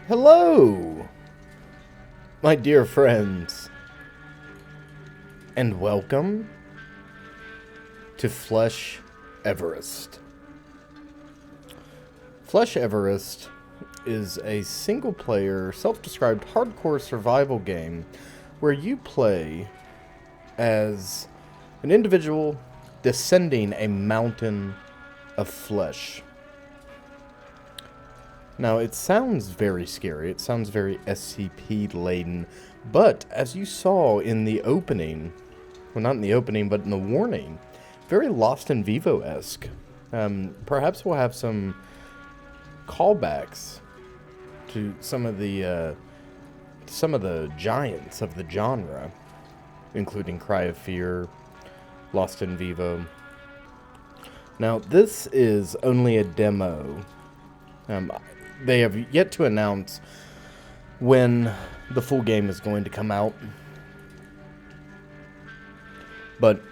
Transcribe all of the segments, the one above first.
Hello, my dear friends, and welcome to Flesh Everest. Flesh Everest is a single-player, self-described hardcore survival game where you play as an individual descending a mountain of flesh. Now, it sounds very scary, it sounds very SCP-laden, but as you saw in the opening, well, not in the opening, but in the warning, very Lost in Vivo-esque. Perhaps we'll have some callbacks to some of the giants of the genre, including Cry of Fear, Lost in Vivo. Now, this is only a demo. They have yet to announce when the full game is going to come out. But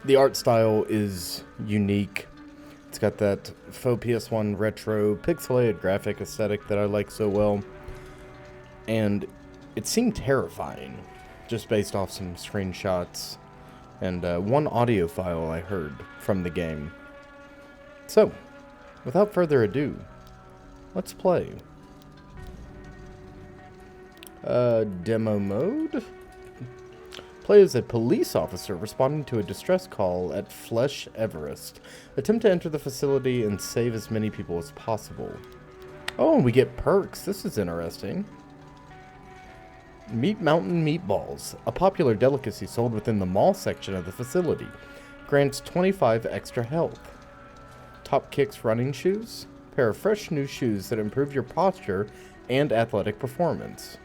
the art style is unique. It's got that faux PS1 retro pixelated graphic aesthetic that I like so well. And it seemed terrifying, just based off some screenshots and one audio file I heard from the game. So, without further ado, let's play. Demo mode? Play as a police officer responding to a distress call at Flesh Everest. Attempt to enter the facility and save as many people as possible. Oh, and we get perks. This is interesting. Meat Mountain Meatballs, a popular delicacy sold within the mall section of the facility. Grants 25 extra health. Top Kicks running shoes. Pair of fresh new shoes that improve your posture and athletic performance.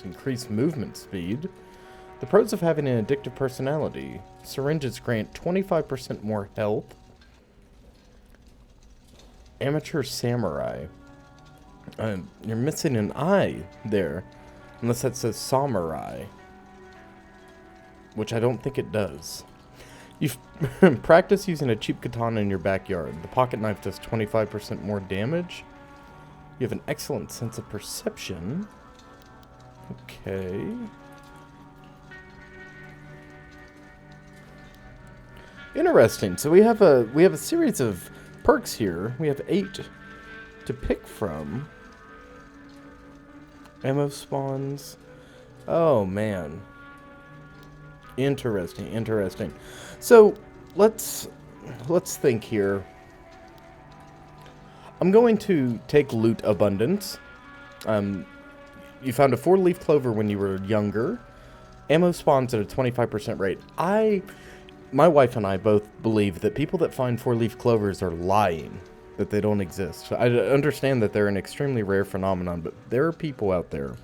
Increase movement speed. The pros of having an addictive personality. Syringes grant 25% more health. Amateur Samurai. You're missing an eye there. Unless that says Samurai. Which I don't think it does. You practice using a cheap katana in your backyard. The pocket knife does 25% more damage. You have an excellent sense of perception. Okay. Interesting. So we have a series of perks here. We have 8 to pick from. Ammo spawns. Oh man. Interesting. So let's think here. I'm going to take loot abundance. You found a 4-leaf clover when you were younger. Ammo spawns at a 25% rate. My wife and I both believe that people that find 4-leaf clovers are lying, that they don't exist. I understand that they're an extremely rare phenomenon, but there are people out there.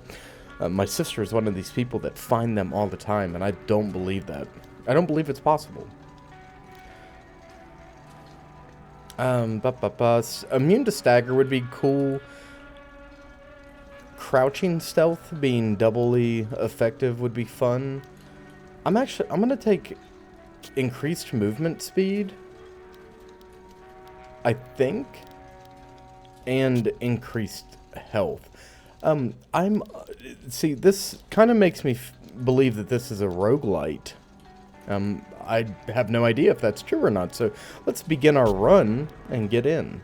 My sister is one of these people that find them all the time, and I don't believe that. I don't believe it's possible. Immune to stagger would be cool. Crouching stealth being doubly effective would be fun. I'm gonna take increased movement speed, I think, and increased health. See, this kind of makes me believe that this is a roguelite. I have no idea if that's true or not, so let's begin our run and get in.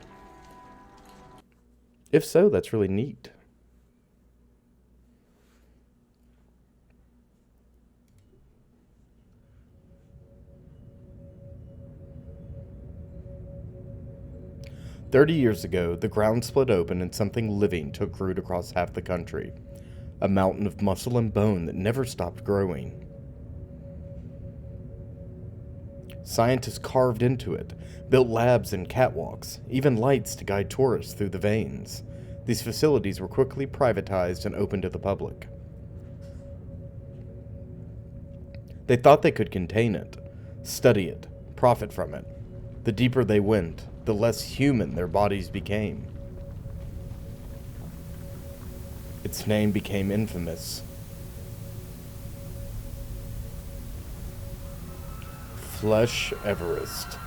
If so, that's really neat. "30 years ago, the ground split open and something living took root across half the country. A mountain of muscle and bone that never stopped growing. Scientists carved into it, built labs and catwalks, even lights to guide tourists through the veins. These facilities were quickly privatized and opened to the public. They thought they could contain it, study it, profit from it. The deeper they went, the less human their bodies became. Its name became infamous. Flesh Everest."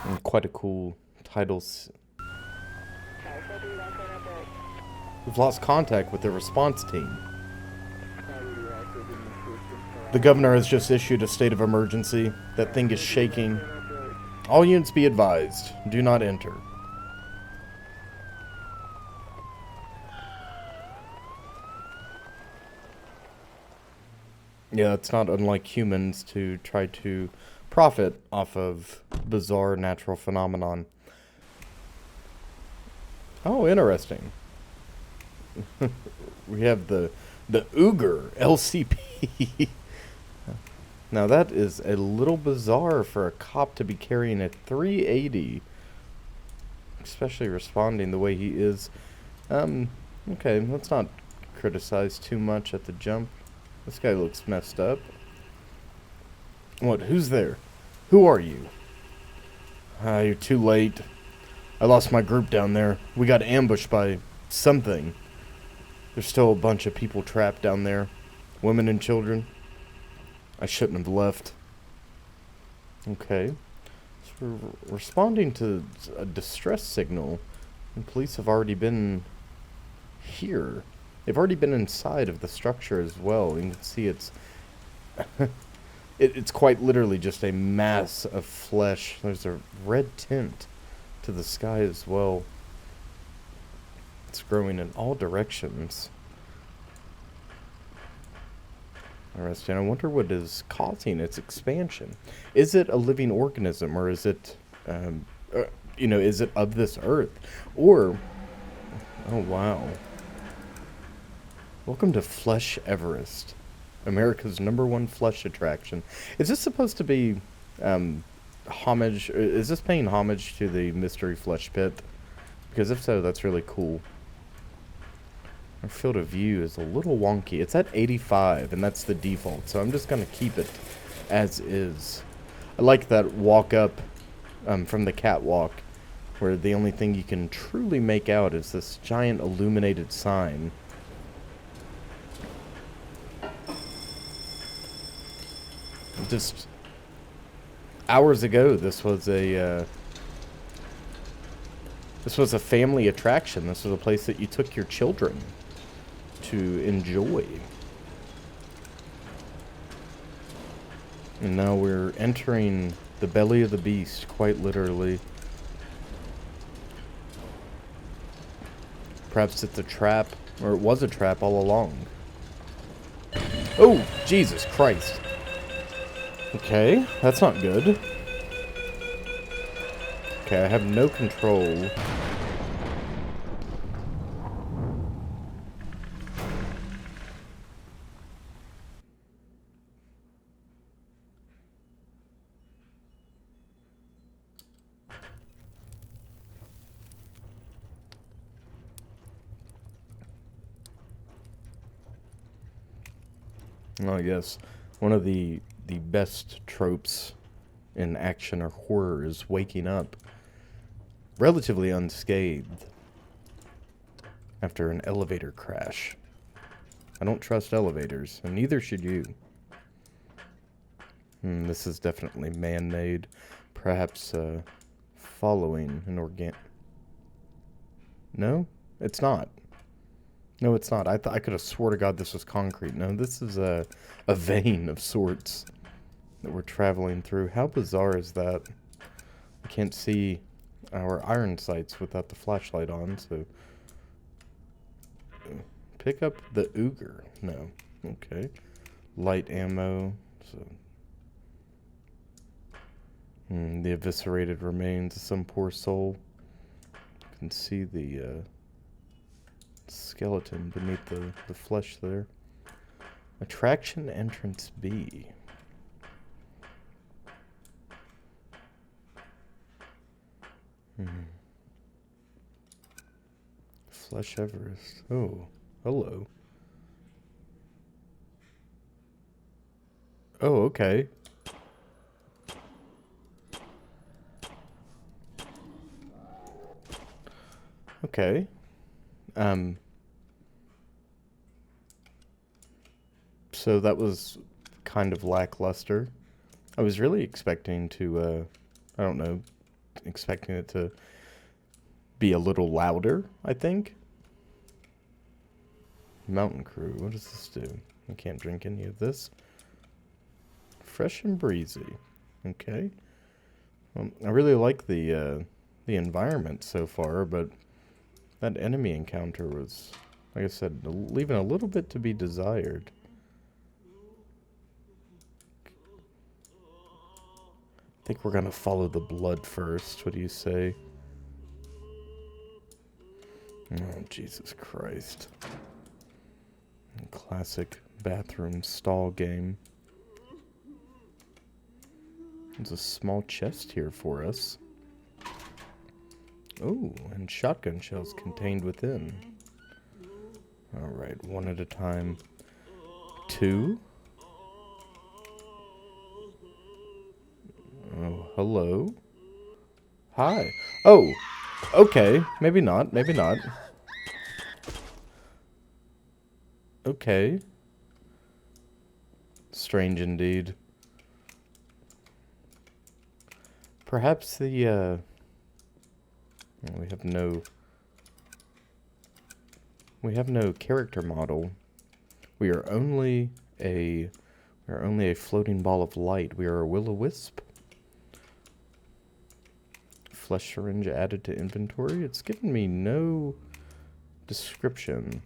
And quite a cool title We've lost contact with the response team. The governor has just issued a state of emergency. That thing is shaking. All units be advised. Do not enter. Yeah, it's not unlike humans to try to profit off of bizarre natural phenomenon. Oh, interesting. We have the Uger LCP. Now that is a little bizarre for a cop to be carrying a 380, especially responding the way he is. Okay, let's not criticize too much at the jump. This guy looks messed up. What? Who's there? Who are you? You're too late. I lost my group down there. We got ambushed by something. There's still a bunch of people trapped down there. Women and children. I shouldn't have left. Okay. So we're responding to a distress signal. And police have already been here. They've already been inside of the structure as well. You can see it's... it's quite literally just a mass of flesh. There's a red tint to the sky as well. It's growing in all directions. Interesting. I wonder what is causing its expansion. Is it a living organism, or is it, is it of this earth? Or, oh wow. Welcome to Flesh Everest, America's #1 flesh attraction. Is this supposed to be homage? Is this paying homage to the Mystery Flesh Pit? Because if so, that's really cool. Our field of view is a little wonky. It's at 85, and that's the default, so I'm just going to keep it as is. I like that walk up from the catwalk, where the only thing you can truly make out is this giant illuminated sign. Just hours ago, this was a family attraction. This was a place that you took your children to enjoy. And now we're entering the belly of the beast, quite literally. Perhaps it's a trap, or it was a trap all along. Oh, Jesus Christ. Okay, that's not good. Okay, I have no control. Oh, yes. One of the best tropes in action or horror is waking up relatively unscathed after an elevator crash. I don't trust elevators, and neither should you. This is definitely man-made. Perhaps following an No, it's not. No, it's not. I could have swore to God this was concrete. No, this is a vein of sorts that we're traveling through. How bizarre is that? I can't see our iron sights without the flashlight on, so... Pick up the Uger. No. Okay. Light ammo. So... the eviscerated remains of some poor soul. You can see the skeleton beneath the flesh there. Attraction entrance B. Flesh Everest. Oh, hello. Oh, okay. Okay. So that was kind of lackluster. I was really expecting to, I don't know, expecting it to be a little louder, I think. Mountain Crew. What does this do? I can't drink any of this. Fresh and breezy. Okay. I really like the environment so far, but that enemy encounter was, like I said, leaving a little bit to be desired. I think we're gonna follow the blood first. What do you say? Oh, Jesus Christ. Classic bathroom stall game. There's a small chest here for us. Oh, and shotgun shells contained within. Alright, one at a time. 2. Oh, hello. Hi. Oh, okay. Maybe not, maybe not. Okay. Strange indeed. Perhaps the, we have no character model. We are only a floating ball of light. We are a will-o-wisp. Flesh syringe added to inventory. It's given me no description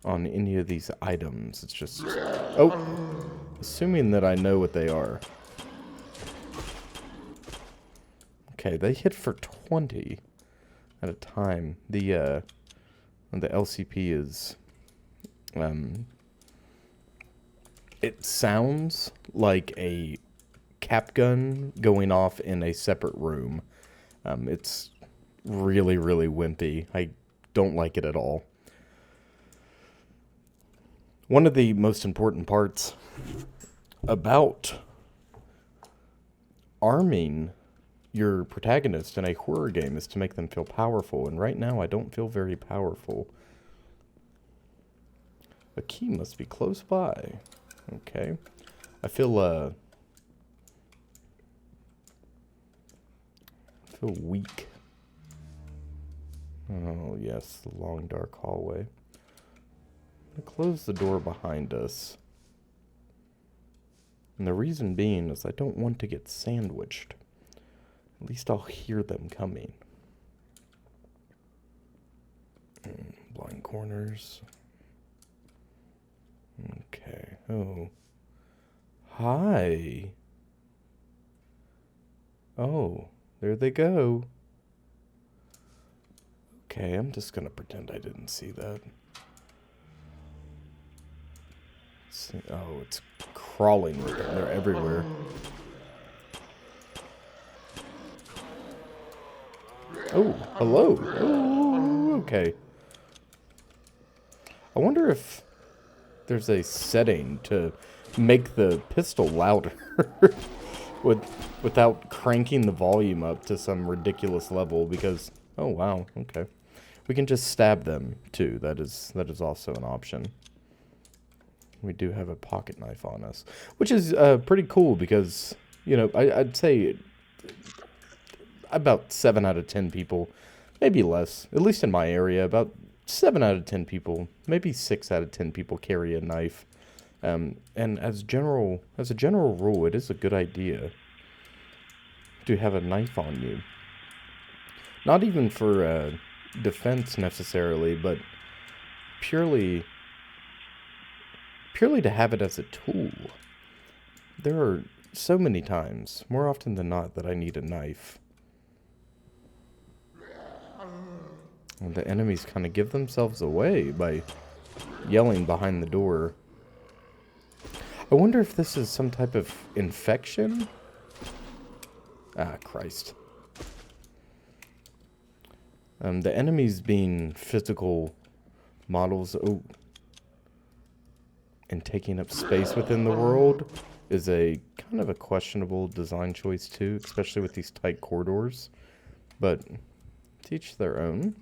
on any of these items. It's just, oh, assuming that I know what they are. Okay, they hit for 20 at a time. The LCP is, it sounds like a cap gun going off in a separate room. It's really, really wimpy. I don't like it at all. One of the most important parts about arming your protagonist in a horror game is to make them feel powerful, and right now I don't feel very powerful. A key must be close by. Okay. I feel weak. Oh, yes, the long dark hallway. I'm gonna close the door behind us. And the reason being is I don't want to get sandwiched. At least I'll hear them coming. Blind corners. Okay. Oh. Hi. Oh, there they go. Okay, I'm just gonna pretend I didn't see that. Oh, it's crawling with them. They're everywhere. Oh, hello. Oh, okay. I wonder if there's a setting to make the pistol louder without cranking the volume up to some ridiculous level, because, oh wow, okay. We can just stab them too. That is also an option. We do have a pocket knife on us, which is pretty cool because, you know, I'd say about 7 out of 10 people, maybe less, at least in my area, about 7 out of 10 people, maybe 6 out of 10 people carry a knife. And as a general rule, it is a good idea to have a knife on you. Not even for defense necessarily, but purely to have it as a tool. There are so many times, more often than not, that I need a knife. And the enemies kind of give themselves away by yelling behind the door. I wonder if this is some type of infection? Ah, Christ. The enemies being physical models, and taking up space within the world is a kind of a questionable design choice too, especially with these tight corridors. But to each their own.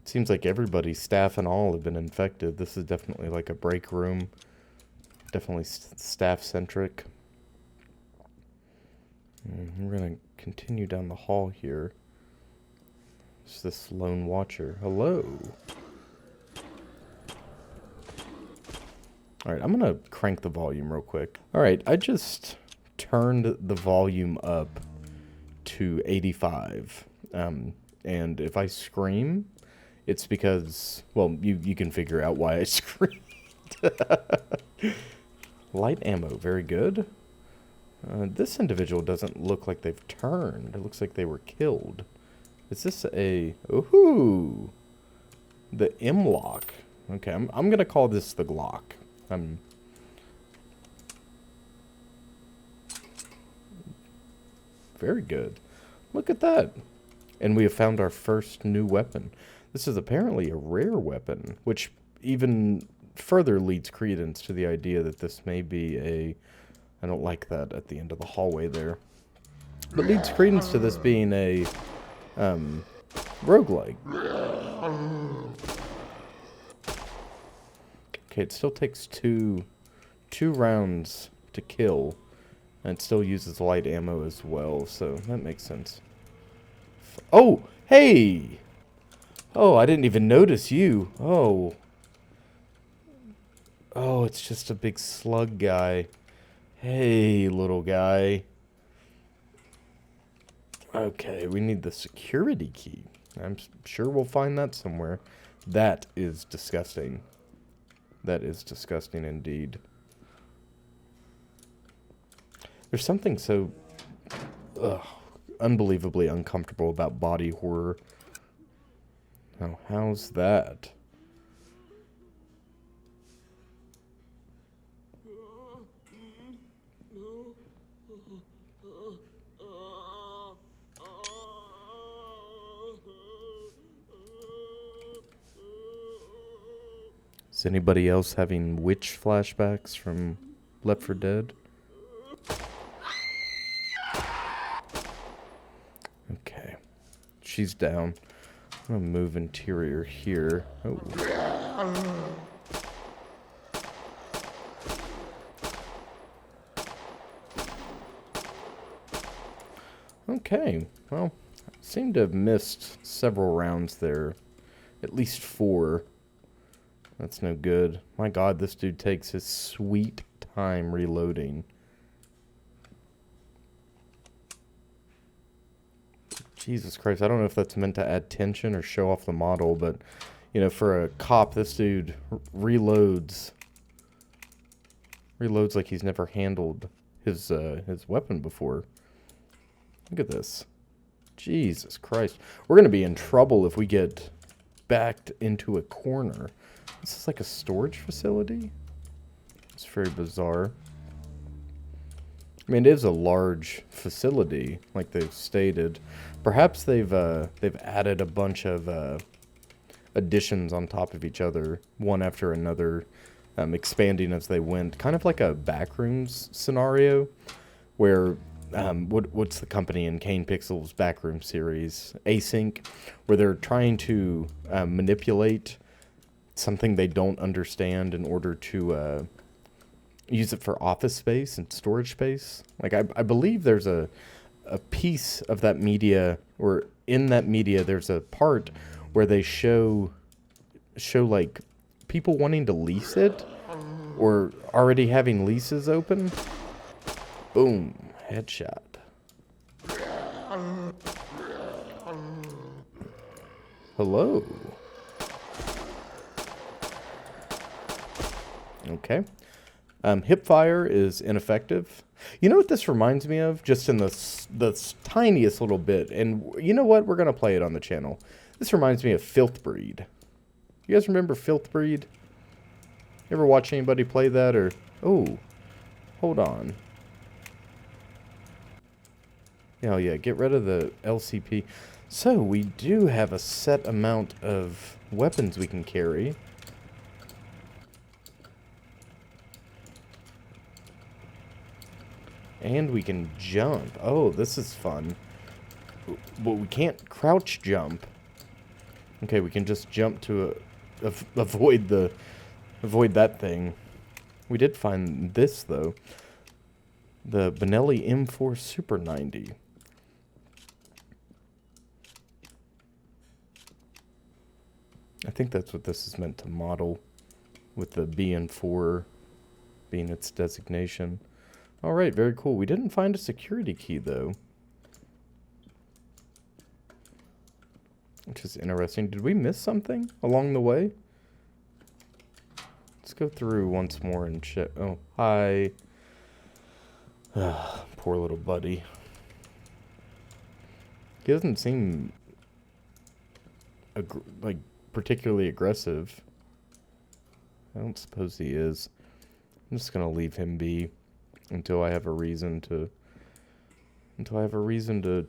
It seems like everybody, staff and all, have been infected. This is definitely like a break room. Definitely staff-centric. We're going to continue down the hall here. It's this lone watcher. Hello. Alright, I'm gonna crank the volume real quick. Alright, I just turned the volume up to 85. And if I scream, it's because, well, you can figure out why I screamed. Light ammo, very good. This individual doesn't look like they've turned. It looks like they were killed. Is this a... Ooh! The M-lock. Okay, I'm gonna call this the Glock. Very good. Look at that. And we have found our first new weapon. This is apparently a rare weapon, which even further leads credence to the idea that this may be a... I don't like that at the end of the hallway there. But leads credence to this being a roguelike. Okay, it still takes two rounds to kill. And it still uses light ammo as well, so that makes sense. Oh, hey! Oh, I didn't even notice you. Oh. Oh, it's just a big slug guy. Hey, little guy. Okay, we need the security key. I'm sure we'll find that somewhere. That is disgusting. That is disgusting indeed. There's something so unbelievably uncomfortable about body horror. Oh, how's that? Is anybody else having witch flashbacks from Left 4 Dead? Okay. She's down. I'm gonna move interior here. Oh. Okay. Well, I seem to have missed several rounds there. At least 4. That's no good. My god, this dude takes his sweet time reloading. Jesus Christ, I don't know if that's meant to add tension or show off the model, but, you know, for a cop, this dude reloads. Reloads like he's never handled his weapon before. Look at this. Jesus Christ. We're going to be in trouble if we get backed into a corner. This is like a storage facility? It's very bizarre. I mean, it is a large facility, like they've stated. Perhaps they've added a bunch of additions on top of each other, one after another, expanding as they went. Kind of like a Backrooms scenario, where what's the company in Kane Pixel's Backroom series, Async, where they're trying to manipulate something they don't understand in order to use it for office space and storage space. Like, I believe there's a piece of that media, or in that media there's a part where they show like people wanting to lease it or already having leases open. Boom, headshot. Hello. Okay. Hipfire is ineffective. You know what this reminds me of? Just in the tiniest little bit. And you know what? We're going to play it on the channel. This reminds me of Filthbreed. You guys remember Filthbreed? Ever watch anybody play that? Or... Oh. Hold on. Oh yeah, get rid of the LCP. So, we do have a set amount of weapons we can carry. And we can jump. Oh, this is fun. But we can't crouch jump. Okay, we can just jump to avoid that thing. We did find this, though. The Benelli M4 Super 90. I think that's what this is meant to model, with the BN4 being its designation. Alright, very cool. We didn't find a security key, though. Which is interesting. Did we miss something along the way? Let's go through once more and check. Oh, hi. Poor little buddy. He doesn't seem like particularly aggressive. I don't suppose he is. I'm just gonna leave him be until I have a reason to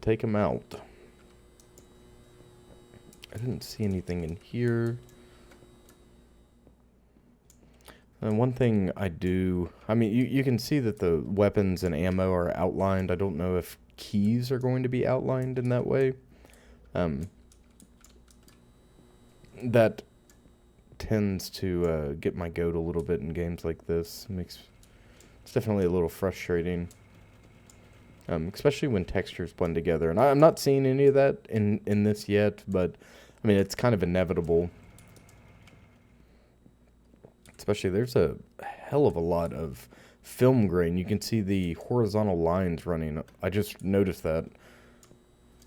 take him out. I didn't see anything in here. And one thing I mean, you can see that the weapons and ammo are outlined. I don't know if keys are going to be outlined in that way. That tends to get my goat a little bit in games like this. It's definitely a little frustrating. Especially when textures blend together. And I'm not seeing any of that in this yet, but I mean, it's kind of inevitable. Especially, there's a hell of a lot of film grain. You can see the horizontal lines running. I just noticed that.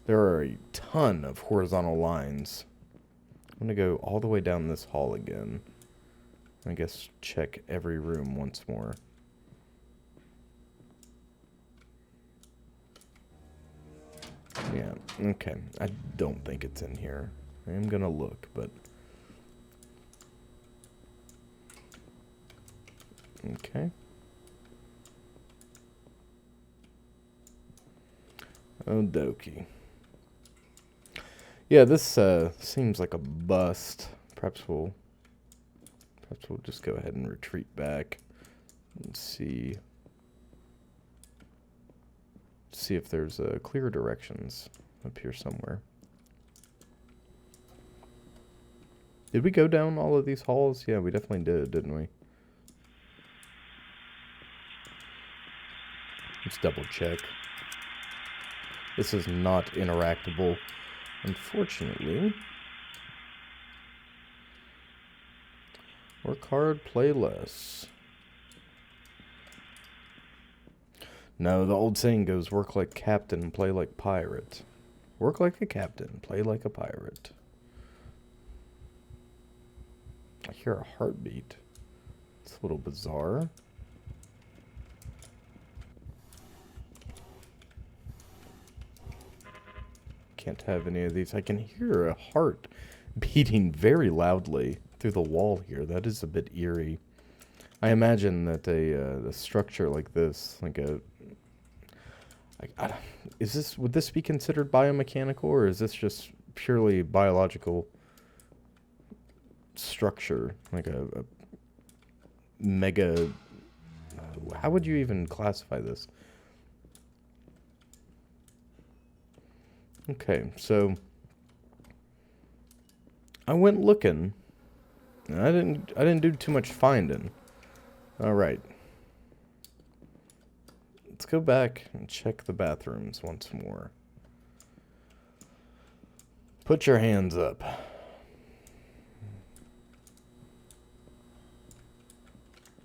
There are a ton of horizontal lines. I'm going to go all the way down this hall again. I guess check every room once more. Yeah, okay. I don't think it's in here. I am going to look, but... Okay. Okie. Yeah, this seems like a bust. Perhaps we'll just go ahead and retreat back and see if there's clear directions up here somewhere. Did we go down all of these halls? Yeah, we definitely did, didn't we? Let's double check. This is not interactable, unfortunately. Work hard, play less. No, the old saying goes, work like captain, play like pirate. Work like a captain, play like a pirate. I hear a heartbeat. It's a little bizarre. Can't have any of these. I can hear a heart beating very loudly through the wall here. That is a bit eerie. I imagine that a structure like this, like a, would this be considered biomechanical, or is this just purely biological structure, like a mega? How would you even classify this? Okay, so I went looking, and I didn't do too much finding. All right, let's go back and check the bathrooms once more. Put your hands up.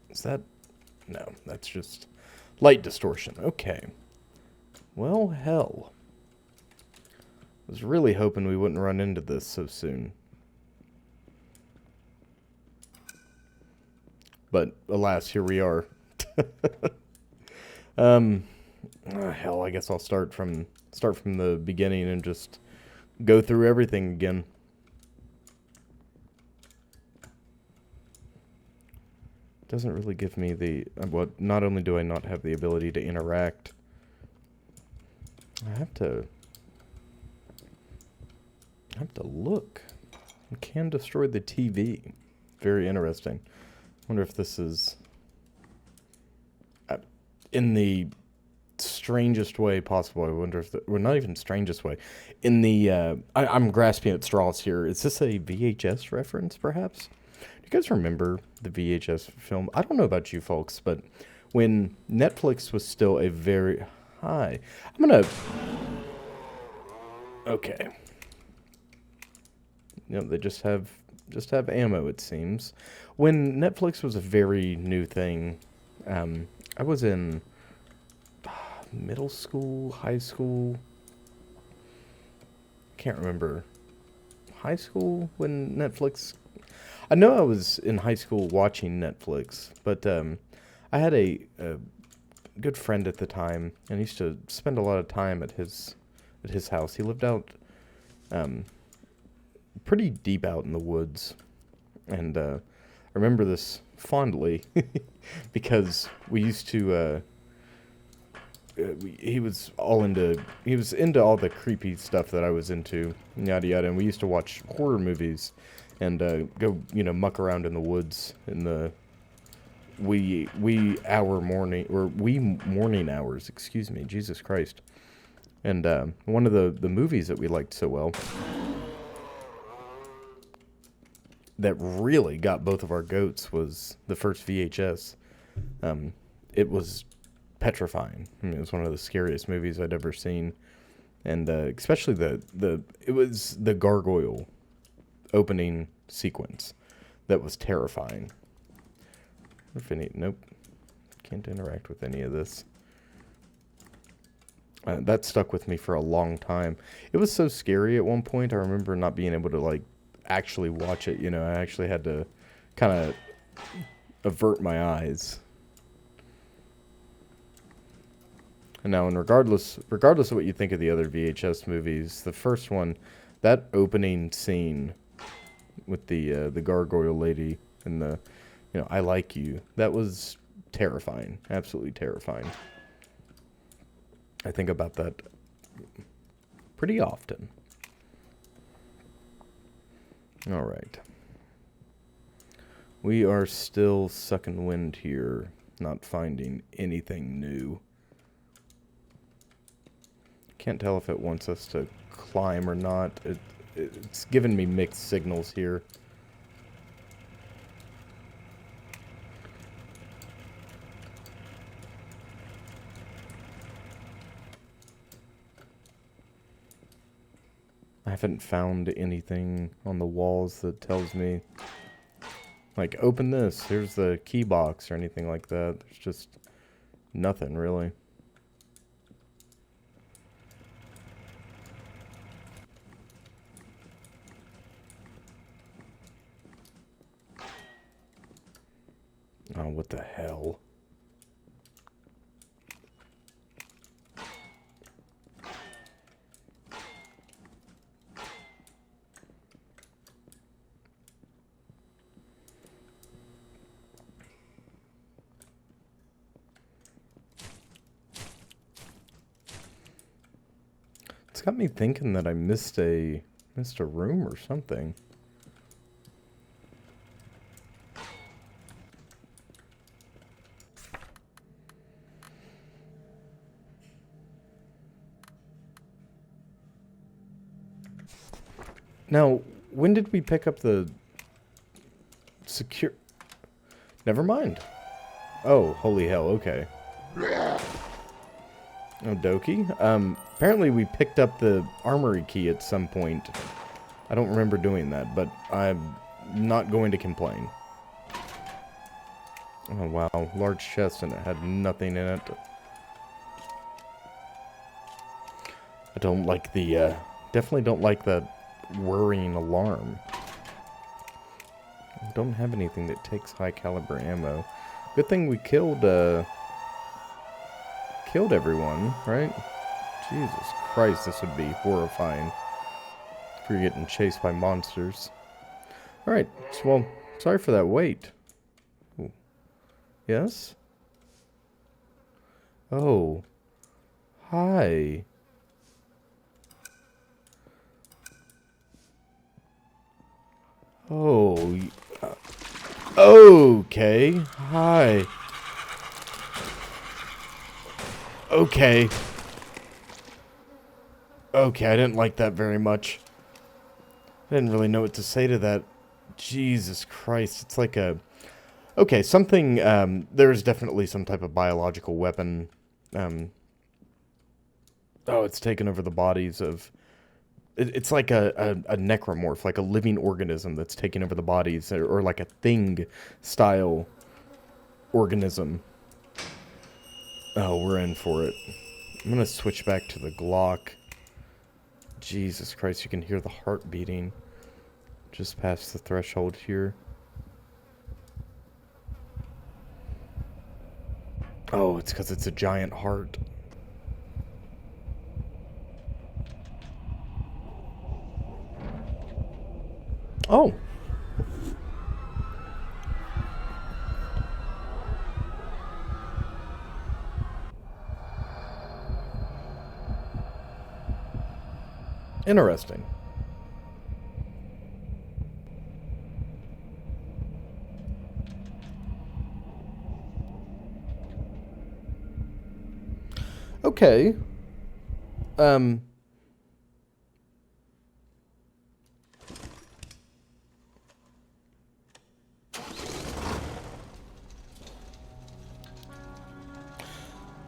Is that? No, that's just light distortion. Okay. Well, hell. I was really hoping we wouldn't run into this so soon. But alas, here we are. Hell, I guess I'll start from the beginning and just go through everything again. Doesn't really give me the not only do I not have the ability to interact, I have to look. You can destroy the TV. Very interesting. Wonder if this is in the strangest way possible. I wonder if well, not even strangest way. In the I'm grasping at straws here. Is this a VHS reference, perhaps? Do you guys remember the VHS film? I don't know about you folks, but when Netflix was still a very high, okay. You know, they just have Just have ammo, it seems. When Netflix was a very new thing, I was in middle school, high school. Can't remember. High school when Netflix. I know I was in high school watching Netflix, but I had a good friend at the time, and he used to spend a lot of time at his house. He lived out pretty deep out in the woods, and I remember this fondly because we used to. He was into all the creepy stuff that I was into, yada yada, and we used to watch horror movies and go muck around in the woods in the wee morning hours, excuse me, Jesus Christ. And one of the movies that we liked so well that really got both of our goats was the first VHS. It was petrifying. I mean, it was one of the scariest movies I'd ever seen, and especially it was the gargoyle opening sequence that was terrifying. Nope, can't interact with any of this. That stuck with me for a long time. It was so scary at one point. I remember not being able to actually watch it. I actually had to kind of avert my eyes. And now, regardless of what you think of the other VHS movies, the first one, that opening scene with the gargoyle lady and the, I like you, that was terrifying, absolutely terrifying. I think about that pretty often. All right. We are still sucking wind here, not finding anything new. Can't tell if it wants us to climb or not. It's giving me mixed signals here. I haven't found anything on the walls that tells me, open this, here's the key box or anything like that. There's just nothing really. Oh, what the hell? It's got me thinking that I missed a room or something. Now, when did we pick up the secure... Never mind. Oh, holy hell, okay. Oh, Doki. Apparently we picked up the armory key at some point. I don't remember doing that, but I'm not going to complain. Oh, wow. Large chest and it had nothing in it. I don't like the, definitely don't like that worrying alarm. I don't have anything that takes high caliber ammo. Good thing we killed everyone, right? Jesus Christ, this would be horrifying if you're getting chased by monsters. Alright, so, well, sorry for that wait. Ooh. Yes? Oh. Hi. Oh. Okay. Hi. Okay. Okay, I didn't like that very much. I didn't really know what to say to that. Jesus Christ, it's like a... Okay, something, there's definitely some type of biological weapon. Oh, it's taken over the bodies of It's like a necromorph, like a living organism that's taking over the bodies, or like a thing style organism. Oh, we're in for it. I'm gonna switch back to the Glock. Jesus Christ, you can hear the heart beating just past the threshold here. Oh, it's because it's a giant heart. Oh. Interesting. Okay.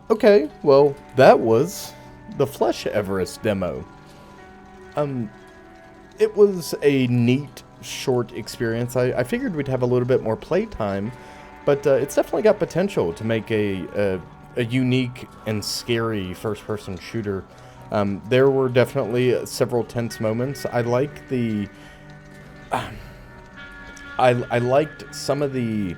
Okay, well, that was the Flesh Everest demo. It was a neat, short experience. I figured we'd have a little bit more playtime, but it's definitely got potential to make a unique and scary first-person shooter. There were definitely several tense moments. I like the... I liked some of the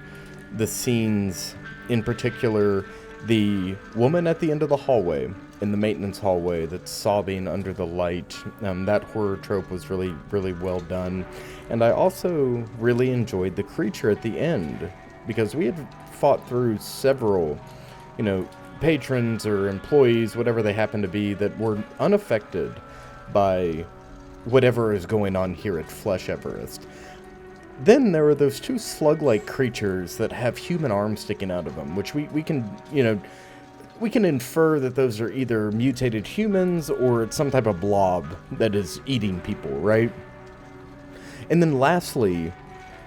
scenes, in particular, the woman at the end of the hallway, in the maintenance hallway, that's sobbing under the light. That horror trope was really, really well done. And I also really enjoyed the creature at the end, because we had fought through several, patrons or employees, whatever they happen to be, that were unaffected by whatever is going on here at Flesh Everest. Then there are those two slug-like creatures that have human arms sticking out of them, which we can, we can infer that those are either mutated humans or it's some type of blob that is eating people, right? And then lastly,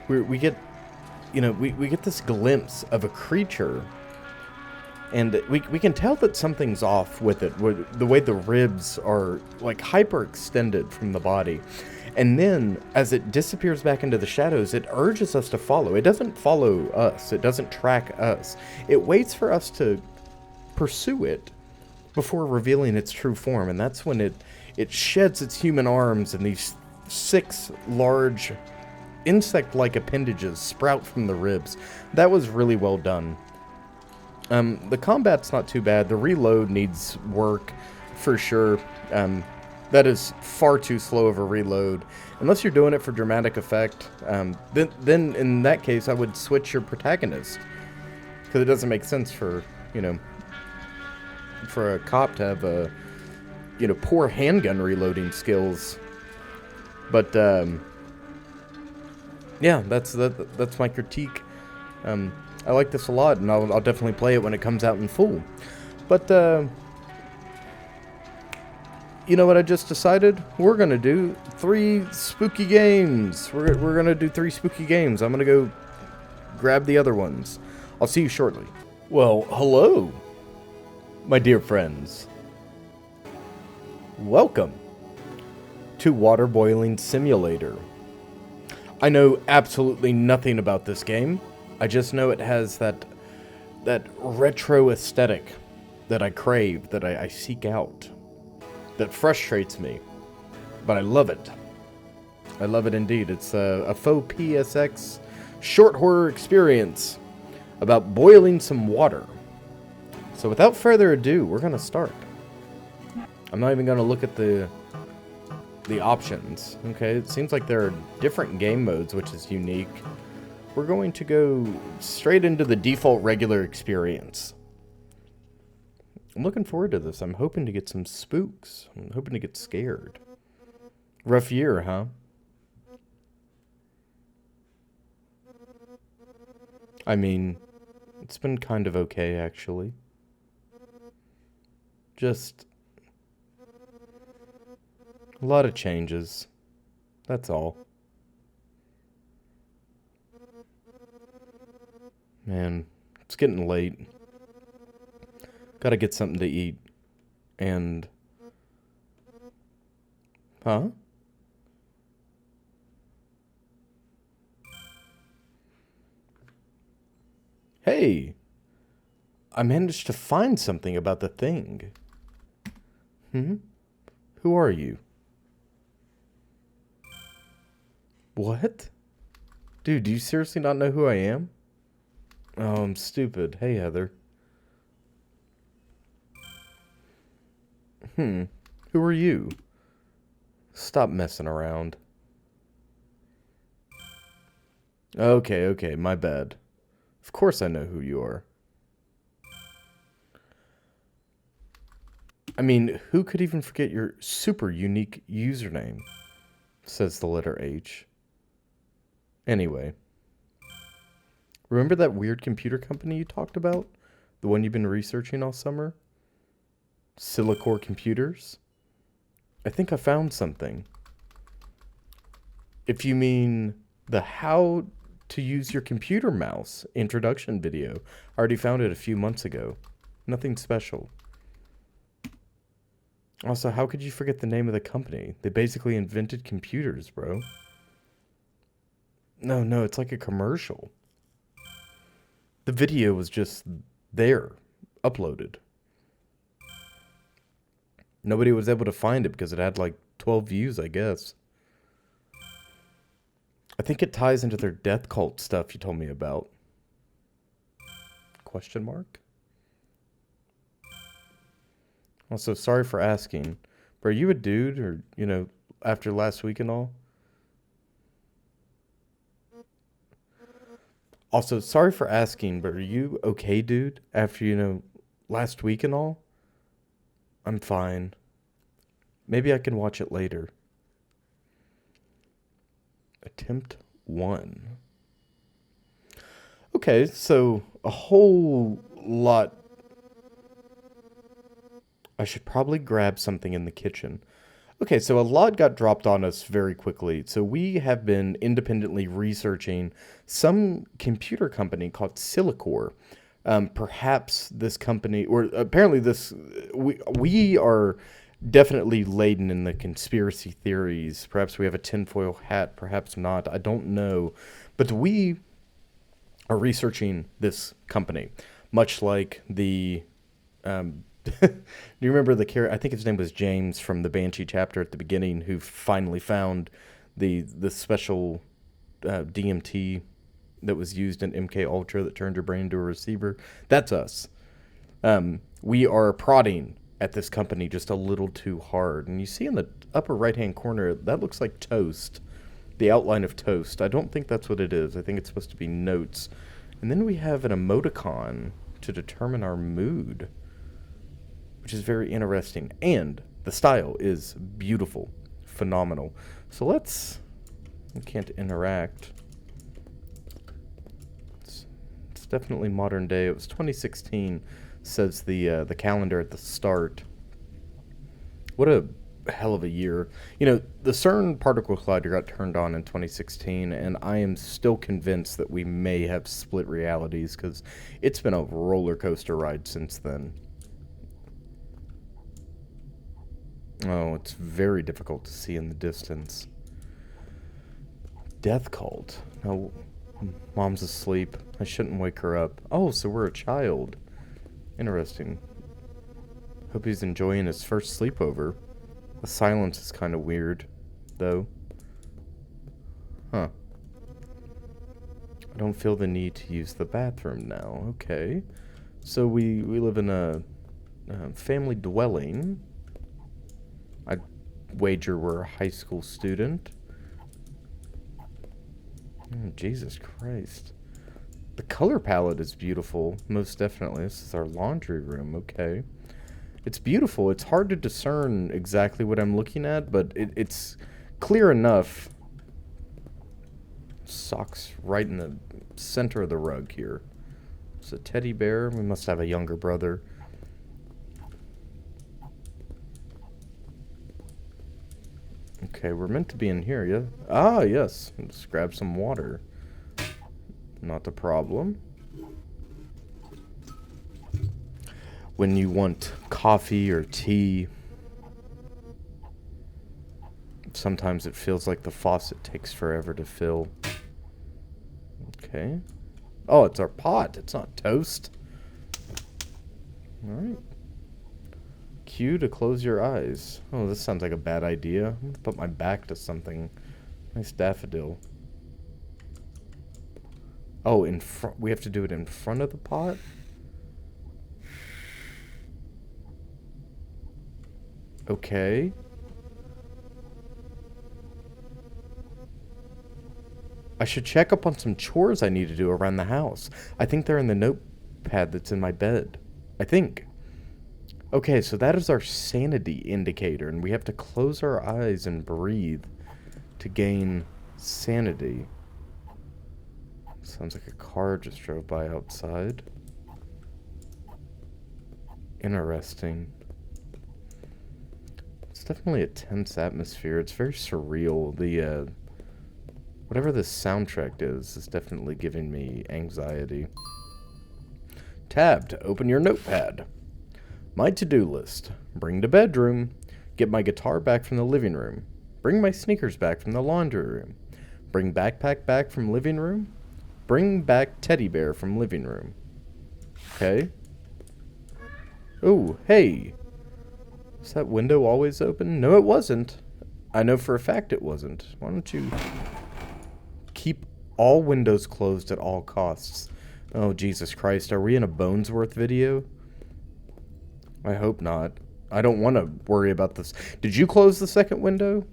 we get, we get this glimpse of a creature, and we can tell that something's off with it, the way the ribs are like hyperextended from the body. And then, as it disappears back into the shadows, it urges us to follow. It doesn't follow us. It doesn't track us. It waits for us to pursue it before revealing its true form. And that's when it sheds its human arms, and these 6 large insect-like appendages sprout from the ribs. That was really well done. The combat's not too bad. The reload needs work, for sure. That is far too slow of a reload. Unless you're doing it for dramatic effect, then in that case, I would switch your protagonist. Because it doesn't make sense for, for a cop to have poor handgun reloading skills. But, yeah, that's my critique. I like this a lot, and I'll definitely play it when it comes out in full. But, you know what I just decided? We're going to do 3 spooky games. We're going to do 3 spooky games. I'm going to go grab the other ones. I'll see you shortly. Well, hello, my dear friends. Welcome to Water Boiling Simulator. I know absolutely nothing about this game. I just know it has that retro aesthetic that I crave, that I seek out. That frustrates me, but I love it. I love it indeed. It's a faux PSX short horror experience about boiling some water. So without further ado, we're going to start. I'm not even going to look at the options. Okay, it seems like there are different game modes, which is unique. We're going to go straight into the default regular experience. I'm looking forward to this. I'm hoping to get some spooks. I'm hoping to get scared. Rough year, huh? I mean, it's been kind of okay, actually. Just a lot of changes. That's all. Man, it's getting late. Gotta get something to eat. And... Huh? Hey, I managed to find something about the thing. Who are you? What? Dude, do you seriously not know who I am? Oh, I'm stupid. Hey, Heather. Who are you? Stop messing around. Okay, my bad. Of course I know who you are. I mean, who could even forget your super unique username? Says the letter H. Anyway. Remember that weird computer company you talked about? The one you've been researching all summer? Silicore Computers? I think I found something. If you mean the how to use your computer mouse introduction video, I already found it a few months ago. Nothing special. Also, how could you forget the name of the company? They basically invented computers, bro. No, it's like a commercial. The video was just there, uploaded. Nobody was able to find it because it had like 12 views, I guess. I think it ties into their death cult stuff you told me about. Question mark? Also, sorry for asking, but are you a dude or, after last week and all? Also, sorry for asking, but are you okay, dude, after, last week and all? I'm fine. Maybe I can watch it later. Attempt 1. Okay, so a whole lot. I should probably grab something in the kitchen. Okay, so a lot got dropped on us very quickly. So we have been independently researching some computer company called Silicore. Perhaps this company, or apparently we are definitely laden in the conspiracy theories. Perhaps we have a tinfoil hat, perhaps not. I don't know. But we are researching this company, much like the do you remember the character? I think his name was James from the Banshee chapter at the beginning, who finally found the special DMT that was used in MK Ultra that turned your brain into a receiver. That's us. We are prodding at this company just a little too hard, and you see in the upper right hand corner that looks like toast, the outline of toast. I don't think that's what it is. I think it's supposed to be notes, and then we have an emoticon to determine our mood, which is very interesting. And the style is beautiful, phenomenal. So we can't interact. It's definitely modern day. It was 2016, says the calendar at the start. What a hell of a year. The CERN particle collider got turned on in 2016, and I am still convinced that we may have split realities, because it's been a roller coaster ride since then. Oh, it's very difficult to see in the distance. Death cult. No, Mom's asleep. I shouldn't wake her up. Oh, so we're a child. Interesting. Hope he's enjoying his first sleepover. The silence is kind of weird, though. Huh. I don't feel the need to use the bathroom now. Okay. So we live in a family dwelling. I wager we're a high school student. Oh, Jesus Christ. The color palette is beautiful, most definitely. This is our laundry room, okay. It's beautiful. It's hard to discern exactly what I'm looking at, but it's clear enough. Socks right in the center of the rug here. It's a teddy bear. We must have a younger brother. Okay, we're meant to be in here, yeah? Ah, yes. Let's grab some water. Not a problem. When you want coffee or tea, sometimes it feels like the faucet takes forever to fill. Okay. Oh, it's our pot. It's not toast. Alright. Q to close your eyes. Oh, this sounds like a bad idea. I'm gonna put my back to something. Nice daffodil. Oh, in front. We have to do it in front of the pot? Okay. I should check up on some chores I need to do around the house. I think they're in the notepad that's in my bed. I think. Okay, so that is our sanity indicator, and we have to close our eyes and breathe to gain sanity. Sounds like a car just drove by outside. Interesting. It's definitely a tense atmosphere. It's very surreal. The, whatever this soundtrack is definitely giving me anxiety. Tab to open your notepad. My to-do list. Bring to bedroom. Get my guitar back from the living room. Bring my sneakers back from the laundry room. Bring backpack back from living room. Bring back teddy bear from living room. Okay. Oh, hey. Is that window always open? No, it wasn't. I know for a fact it wasn't. Why don't you keep all windows closed at all costs? Oh, Jesus Christ. Are we in a Bonesworth video? I hope not. I don't want to worry about this. Did you close the second window?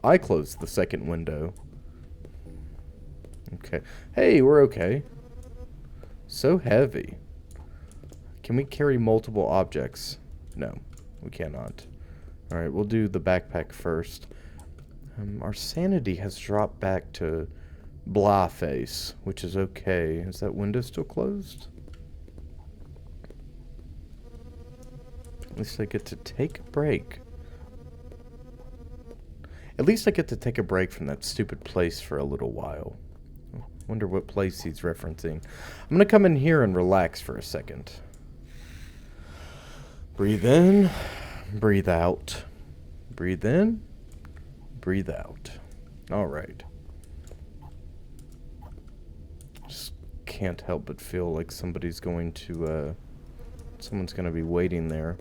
I closed the second window. Okay. Hey, we're okay. So heavy. Can we carry multiple objects? No, we cannot. Alright, we'll do the backpack first. Our sanity has dropped back to blah face, which is okay. Is that window still closed? At least I get to take a break. At least I get to take a break from that stupid place for a little while. Wonder what place he's referencing. I'm gonna come in here and relax for a second. Breathe in, breathe out. Breathe in, breathe out. Alright. Just can't help but feel like somebody's going to, someone's gonna be waiting there.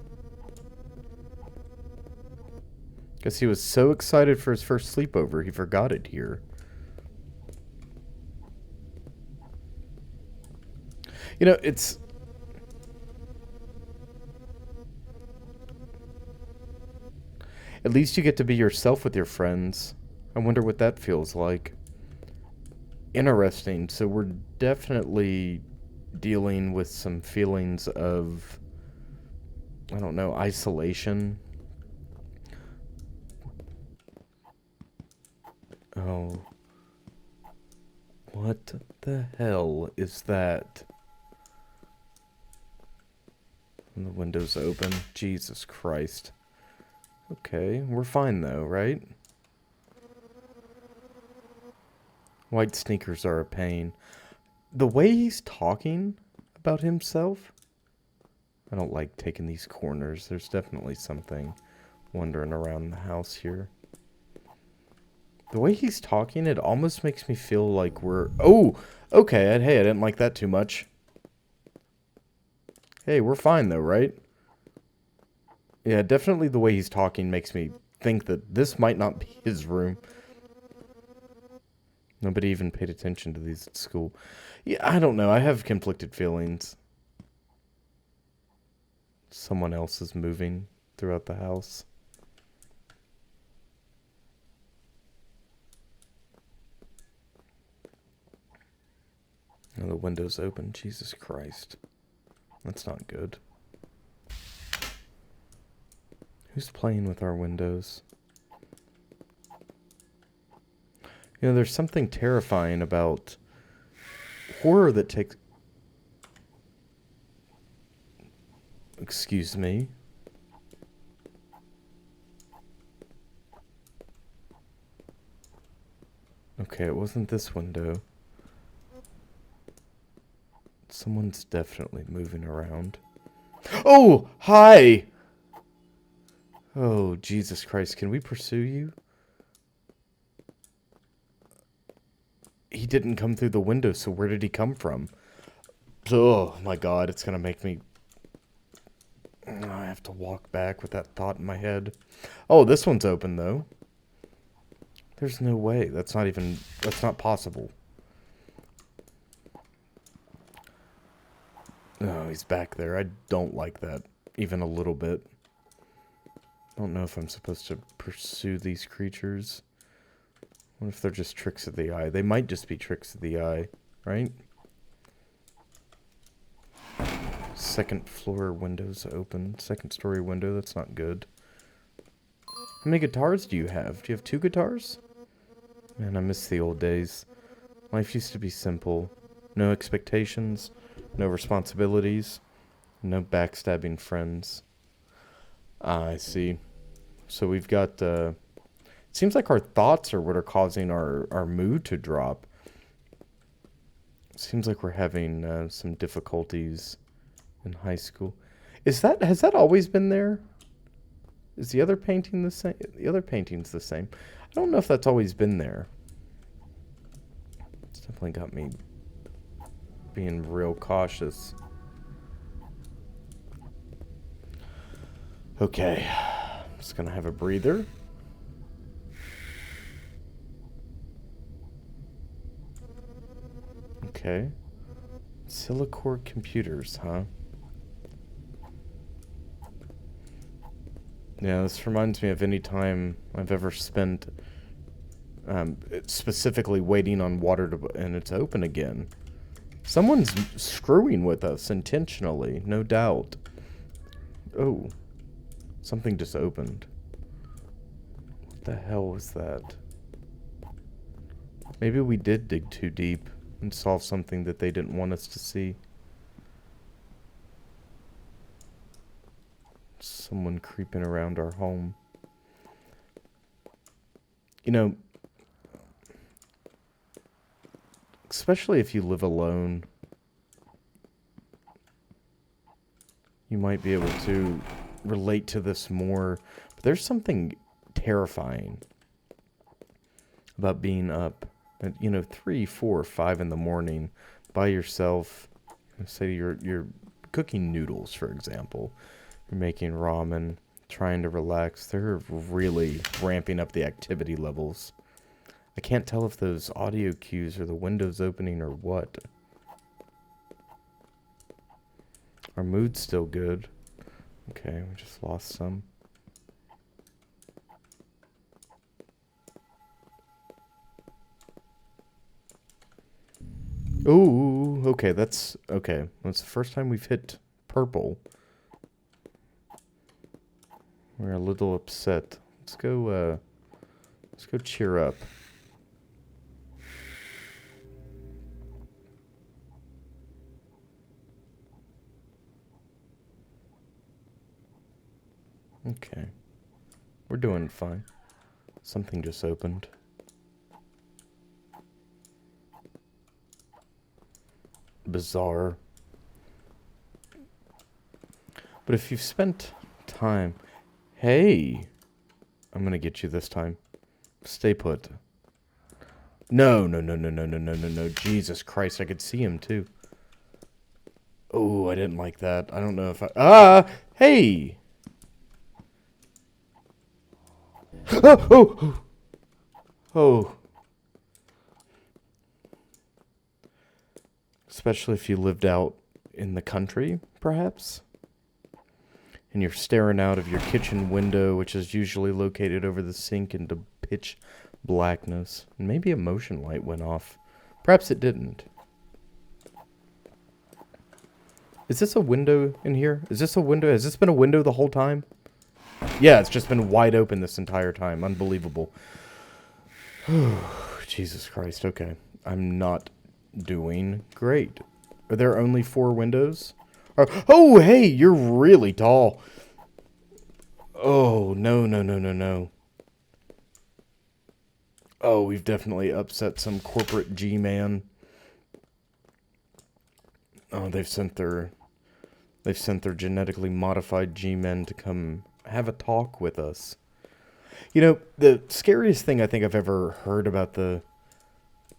Guess he was so excited for his first sleepover, he forgot it here. You know, it's... At least you get to be yourself with your friends. I wonder what that feels like. Interesting. So we're definitely dealing with some feelings of, I don't know, isolation. Oh. What the hell is that? And the window's open. Jesus Christ. Okay, we're fine though, right? White sneakers are a pain. The way he's talking about himself, I don't like taking these corners. There's definitely something wandering around the house here. The way he's talking, it almost makes me feel like we're... Oh! Okay, hey, I didn't like that too much. Hey, we're fine though, right? Yeah, definitely the way he's talking makes me think that this might not be his room. Nobody even paid attention to these at school. Yeah, I don't know. I have conflicted feelings. Someone else is moving throughout the house. Oh, the window's open. Jesus Christ. That's not good. Who's playing with our windows? You know, there's something terrifying about horror that takes... Excuse me. Okay, it wasn't this window. Someone's definitely moving around. Oh, hi! Oh, Jesus Christ, can we pursue you? He didn't come through the window, so where did he come from? Oh my god, it's gonna make me... I have to walk back with that thought in my head. Oh, this one's open, though. There's no way. That's not possible. Oh, he's back there. I don't like that, even a little bit. I don't know if I'm supposed to pursue these creatures. What if they're just tricks of the eye? They might just be tricks of the eye, right? Second floor windows open. Second story window, that's not good. How many guitars do you have? Do you have 2 guitars? Man, I miss the old days. Life used to be simple. No expectations, no responsibilities, no backstabbing friends. Ah, I see. So we've got, it seems like our thoughts are what are causing our mood to drop. Seems like we're having some difficulties in high school. Has that always been there? Is the other painting the same? The other painting's the same. I don't know if that's always been there. It's definitely got me being real cautious. Okay. I'm just gonna have a breather. Okay. Silicore computers, huh? Yeah, this reminds me of any time I've ever spent specifically waiting on water to... and it's open again. Someone's screwing with us intentionally, no doubt. Oh. Something just opened. What the hell was that? Maybe we did dig too deep and solve something that they didn't want us to see. Someone creeping around our home. You know, especially if you live alone, you might be able to relate to this more. But there's something terrifying about being up at, 3, 4, 5 in the morning by yourself. Say you're cooking noodles, for example. You're making ramen, trying to relax. They're really ramping up the activity levels. I can't tell if those audio cues are the windows opening or what. Our mood's still good. Okay, we just lost some. Ooh, okay, that's okay. That's the first time we've hit purple. We're a little upset. Let's go cheer up. Okay. We're doing fine. Something just opened. Bizarre. But if you've spent time... Hey! I'm gonna get you this time. Stay put. No. Jesus Christ, I could see him too. Oh, I didn't like that. I don't know if I... Hey! Oh. Especially if you lived out in the country, perhaps? And you're staring out of your kitchen window, which is usually located over the sink, into pitch blackness. And maybe a motion light went off. Perhaps it didn't. Is this a window in here? Is this a window? Has this been a window the whole time? Yeah, it's just been wide open this entire time. Unbelievable. Jesus Christ. Okay. I'm not doing great. Are there only 4 windows? Oh, hey, you're really tall. Oh, no. Oh, we've definitely upset some corporate G-man. Oh, they've sent their genetically modified G-men to come have a talk with us. You know, the scariest thing I think I've ever heard about the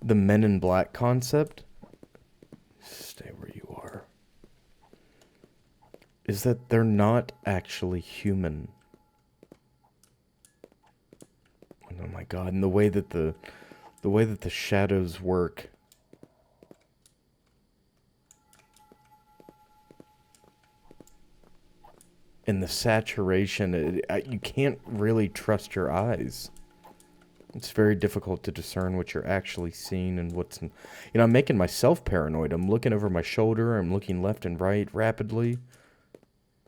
Men in Black concept... Stay where you are. is that they're not actually human. Oh my god, and the way that the shadows work. And the saturation, you can't really trust your eyes. It's very difficult to discern what you're actually seeing and what's... I'm making myself paranoid. I'm looking over my shoulder. I'm looking left and right rapidly.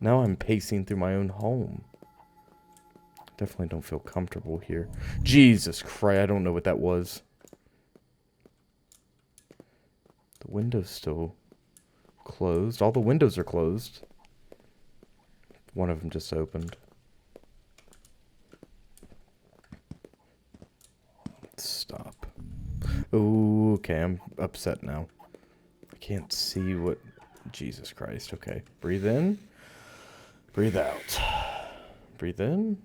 Now I'm pacing through my own home. Definitely don't feel comfortable here. Jesus Christ, I don't know what that was. The window's still closed. All the windows are closed. One of them just opened. Stop. Ooh, okay, I'm upset now. I can't see what... Jesus Christ, okay. Breathe in. Breathe out. Breathe in.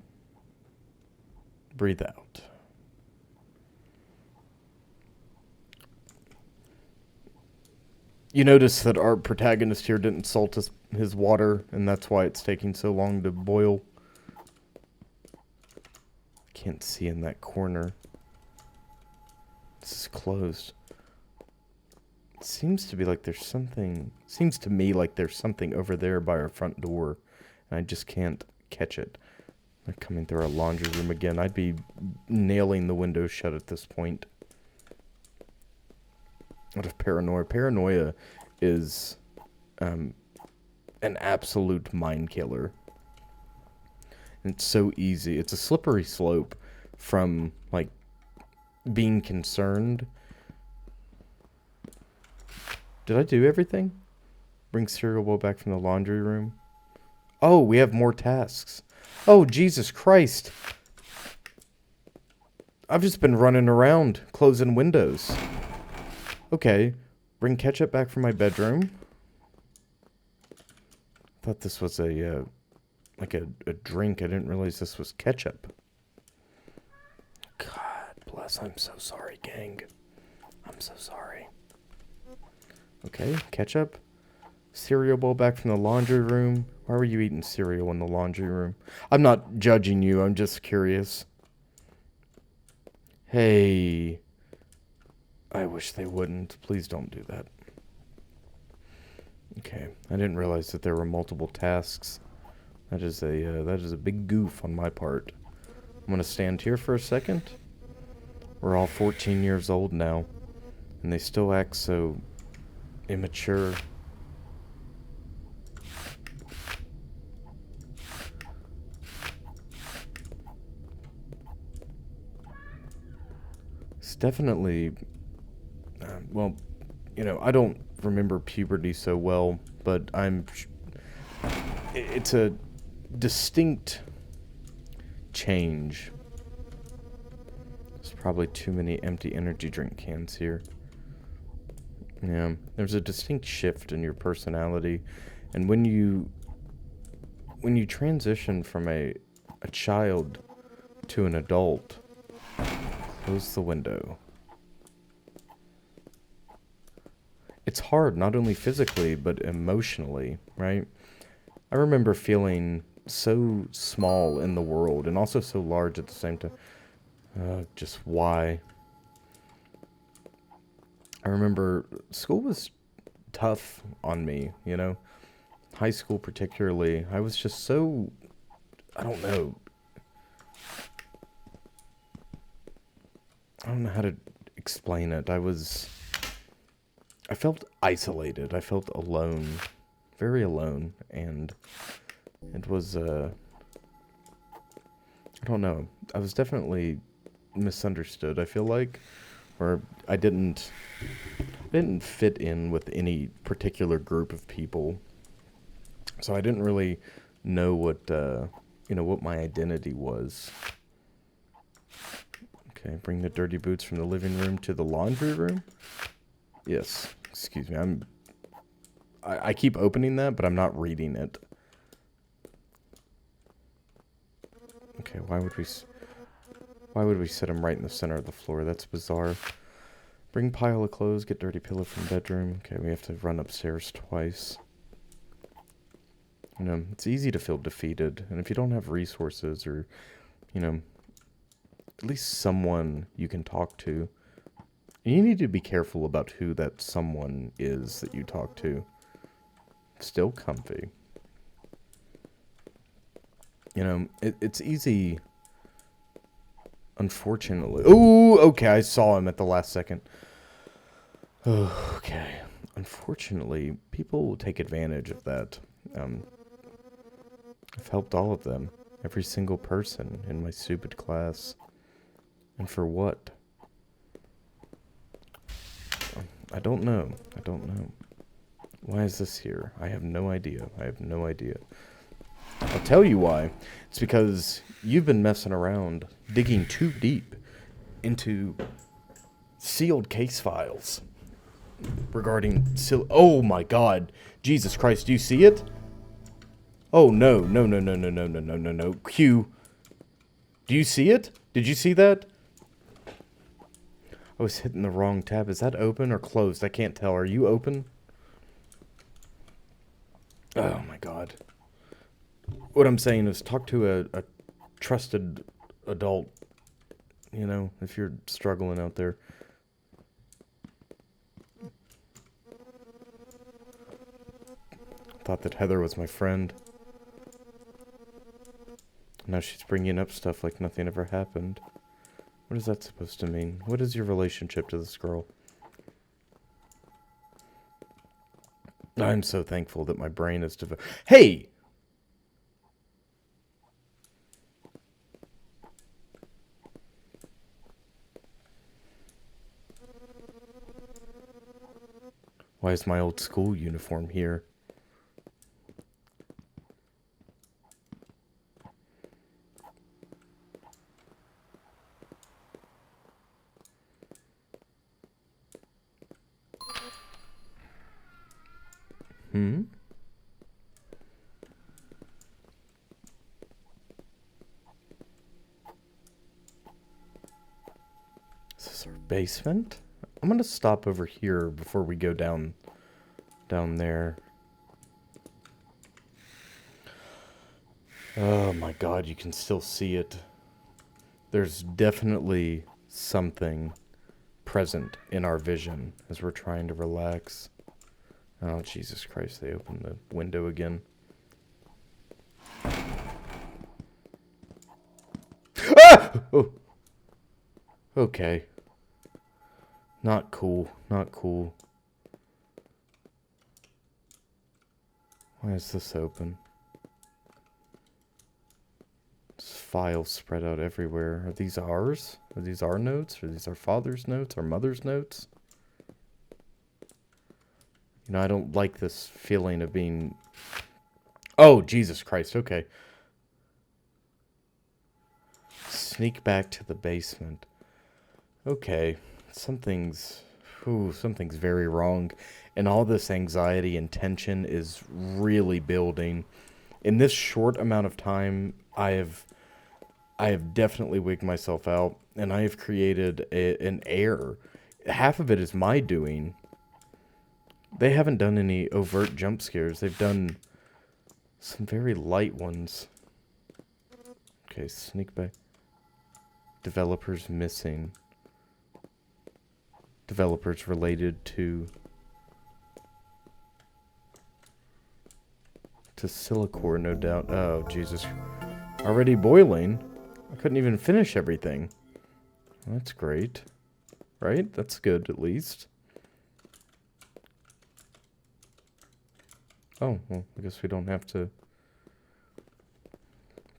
Breathe out. You notice that our protagonist here didn't salt his water, and that's why it's taking so long to boil. I can't see in that corner. This is closed. It seems to be like there's something... Seems to me like there's something over there by our front door, and I just can't catch it. They're coming through our laundry room again. I'd be nailing the window shut at this point. Out of paranoia. Paranoia is an absolute mind killer. And it's so easy. It's a slippery slope from, like, being concerned. Did I do everything? Bring cereal bowl back from the laundry room. Oh, we have more tasks. Oh, Jesus Christ. I've just been running around, closing windows. Okay, bring ketchup back from my bedroom. Thought this was a drink. I didn't realize this was ketchup. God bless. I'm so sorry, gang. I'm so sorry. Okay, ketchup. Cereal bowl back from the laundry room. Why were you eating cereal in the laundry room? I'm not judging you. I'm just curious. Hey... I wish they wouldn't. Please don't do that. Okay, I didn't realize that there were multiple tasks. That is a big goof on my part. I'm gonna stand here for a second. We're all 14 years old now, and they still act so immature. It's definitely... well, I don't remember puberty so well, but it's a distinct change. There's probably too many empty energy drink cans here. Yeah, there's a distinct shift in your personality, and when you transition from a child to an adult, close the window. It's hard, not only physically, but emotionally, right? I remember feeling so small in the world, and also so large at the same time. Just why? I remember school was tough on me, High school particularly. I was just so... I don't know. I don't know how to explain it. I felt isolated. I felt alone. Very alone. And it was, I don't know. I was definitely misunderstood, I feel like. Or I didn't fit in with any particular group of people. So I didn't really know what my identity was. Okay, bring the dirty boots from the living room to the laundry room. Yes, excuse me. I keep opening that, but I'm not reading it. Okay, why would we set him right in the center of the floor? That's bizarre. Bring pile of clothes, get dirty pillow from bedroom. Okay, we have to run upstairs twice. You know, it's easy to feel defeated. And if you don't have resources or, you know, at least someone you can talk to, you need to be careful about who that someone is that you talk to. Still comfy. You know, it's easy, unfortunately. Oh, okay, I saw him at the last second. Oh, okay. Unfortunately, people will take advantage of that. I've helped all of them. Every single person in my stupid class. And for what? I don't know. I don't know. Why is this here? I have no idea. I have no idea. I'll tell you why. It's because you've been messing around, digging too deep into sealed case files regarding... Oh my god. Jesus Christ, do you see it? Oh no, no, no, no, no, no, no, no, no, no. Q. Do you see it? Did you see that? I was hitting the wrong tab. Is that open or closed? I can't tell. Are you open? Oh my god. What I'm saying is talk to a trusted adult, you know, if you're struggling out there. Thought that Heather was my friend. Now she's bringing up stuff like nothing ever happened. What is that supposed to mean? What is your relationship to this girl? I'm so thankful that my brain is developed. Hey! Why is my old school uniform here? Hmm? Is this our basement? I'm gonna stop over here before we go down there. Oh my god, you can still see it. There's definitely something present in our vision as we're trying to relax. Oh, Jesus Christ, they opened the window again. Ah! Oh. Okay. Not cool. Not cool. Why is this open? There's files spread out everywhere. Are these ours? Are these our notes? Are these our father's notes? Our mother's notes? You know, I don't like this feeling of being... Oh, Jesus Christ, okay. Sneak back to the basement. Okay, something's very wrong. And all this anxiety and tension is really building. In this short amount of time, I have definitely wigged myself out. And I have created an error. Half of it is my doing. They haven't done any overt jump scares. They've done some very light ones. Okay, sneak back. Developers missing. Developers related to Silicor, no doubt. Oh, Jesus. Already boiling? I couldn't even finish everything. That's great. Right? That's good, at least. Oh, well, I guess we don't have to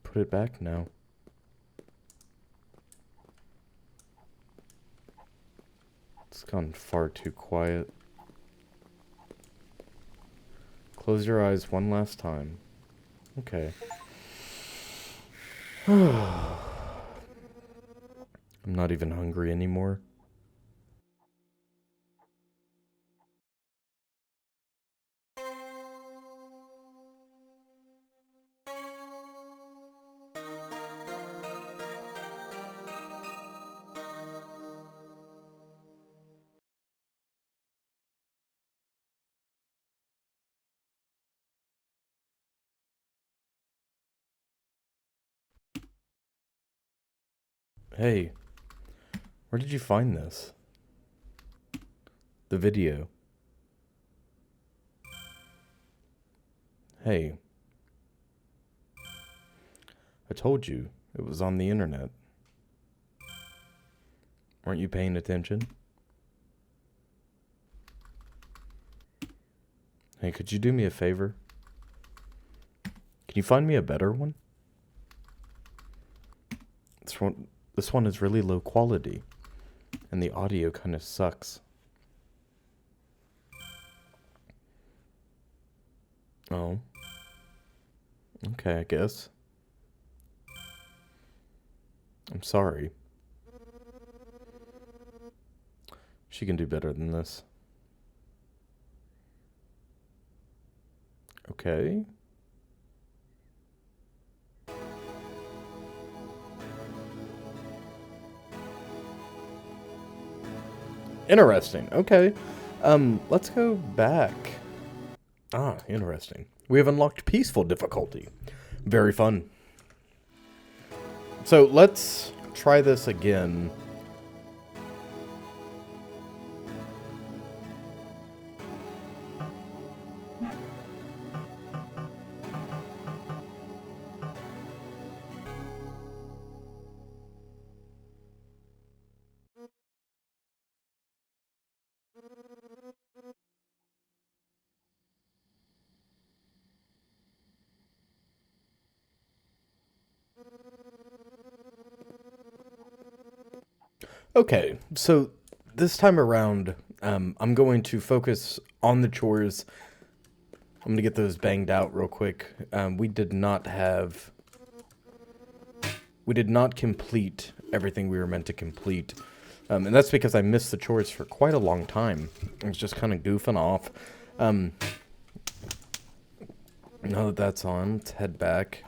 put it back now. It's gone far too quiet. Close your eyes one last time. Okay. I'm not even hungry anymore. Hey, where did you find this? The video. Hey. I told you, it was on the internet. Weren't you paying attention? Hey, could you do me a favor? Can you find me a better one? This one is really low quality, and the audio kind of sucks. Oh. Okay, I guess. I'm sorry. She can do better than this. Okay. Interesting. Okay. Let's go back. Ah, interesting. We have unlocked peaceful difficulty. Very fun. So let's try this again. Okay, so this time around, I'm going to focus on the chores. I'm going to get those banged out real quick. We did not complete everything we were meant to complete. And that's because I missed the chores for quite a long time. I was just kind of goofing off. Now that that's on, let's head back.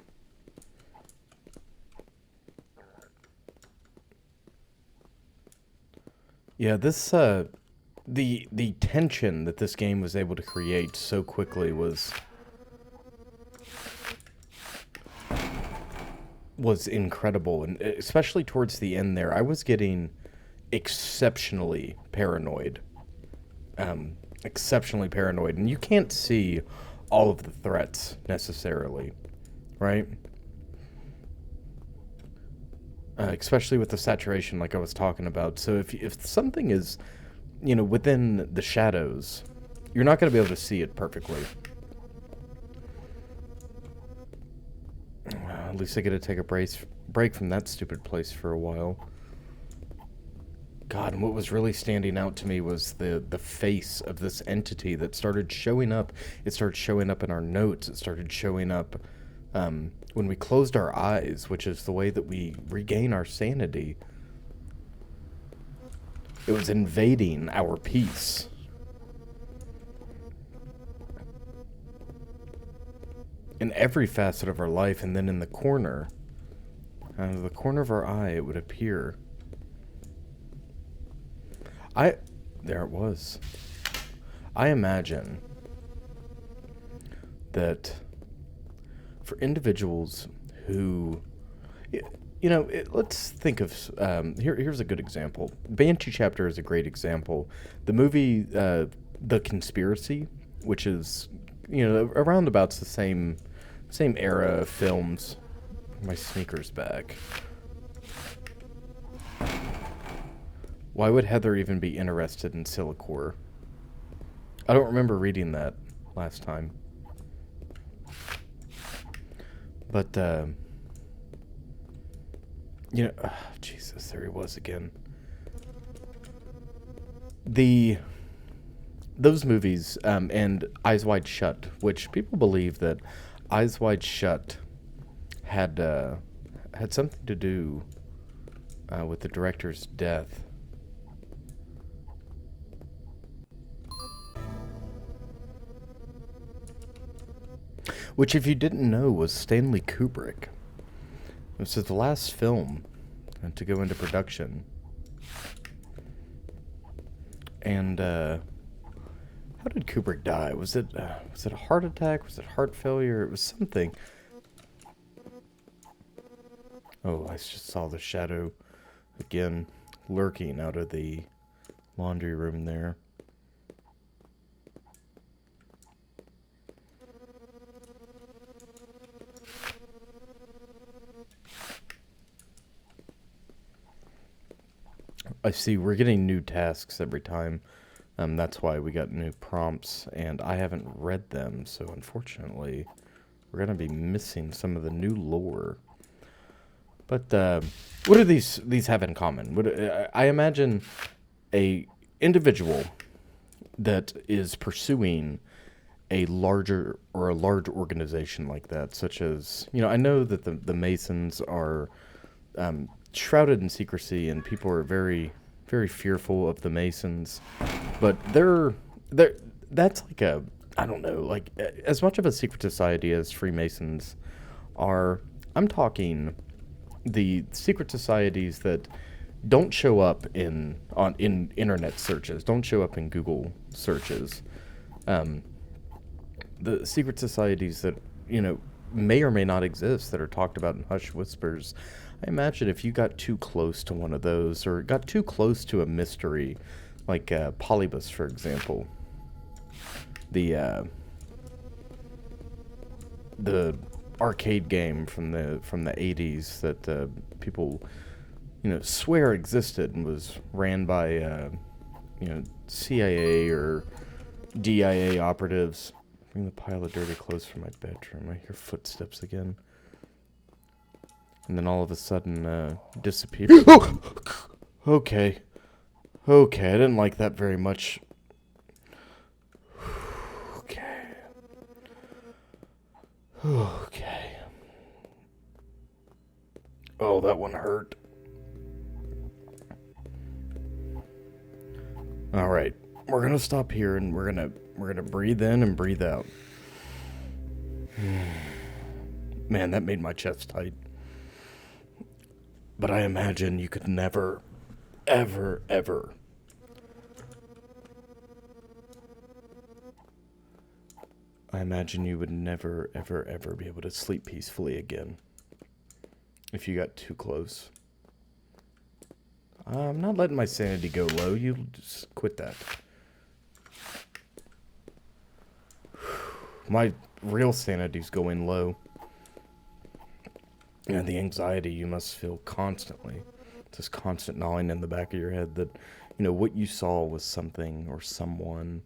Yeah, this, the tension that this game was able to create so quickly was incredible, and especially towards the end there, I was getting exceptionally paranoid. Exceptionally paranoid, and you can't see all of the threats necessarily, right? Especially with the saturation like I was talking about. So if something is, you know, within the shadows, you're not going to be able to see it perfectly. At least I get to take a break from that stupid place for a while. God, and what was really standing out to me was the face of this entity that started showing up. It started showing up in our notes. It started showing up when we closed our eyes, which is the way that we regain our sanity. It was invading our peace. In every facet of our life, and then in the corner, out of the corner of our eye, it would appear. There it was. I imagine that for individuals who, you know, let's think of, here's a good example. Banshee Chapter is a great example. The movie, The Conspiracy, which is, you know, around about the same era of films. My sneaker's back. Why would Heather even be interested in Silicore? I don't remember reading that last time. But, you know, Jesus, there he was again. Those movies, and Eyes Wide Shut, which people believe that Eyes Wide Shut had something to do with the director's death. Which, if you didn't know, was Stanley Kubrick. This is the last film to go into production. And, how did Kubrick die? Was it a heart attack? Was it heart failure? It was something. Oh, I just saw the shadow Again, lurking out of the laundry room there. I see we're getting new tasks every time. That's why we got new prompts, and I haven't read them, so unfortunately, we're going to be missing some of the new lore. But what do these have in common? I imagine a individual that is pursuing a large organization like that, such as, I know that the Masons are shrouded in secrecy, and people are very, very fearful of the Masons. But that's like I don't know, like as much of a secret society as Freemasons are. I'm talking the secret societies that don't show up in internet searches, don't show up in Google searches. The secret societies that may or may not exist, that are talked about in hushed whispers. I imagine if you got too close to one of those, or got too close to a mystery, like Polybus, for example, the arcade game from the 80s that people swear existed and was ran by CIA or DIA operatives. Bring the pile of dirty clothes from my bedroom. I hear footsteps again. And then all of a sudden, disappear. Okay. Okay, I didn't like that very much. Okay. Okay. Oh, that one hurt. All right. We're going to stop here, and we're going to breathe in and breathe out. Man, that made my chest tight. But I imagine you could never, ever, ever I imagine you would never, ever, ever be able to sleep peacefully again if you got too close. I'm not letting my sanity go low. You just quit that. My real sanity's going low. And the anxiety you must feel constantly. This constant gnawing in the back of your head that, what you saw was something or someone.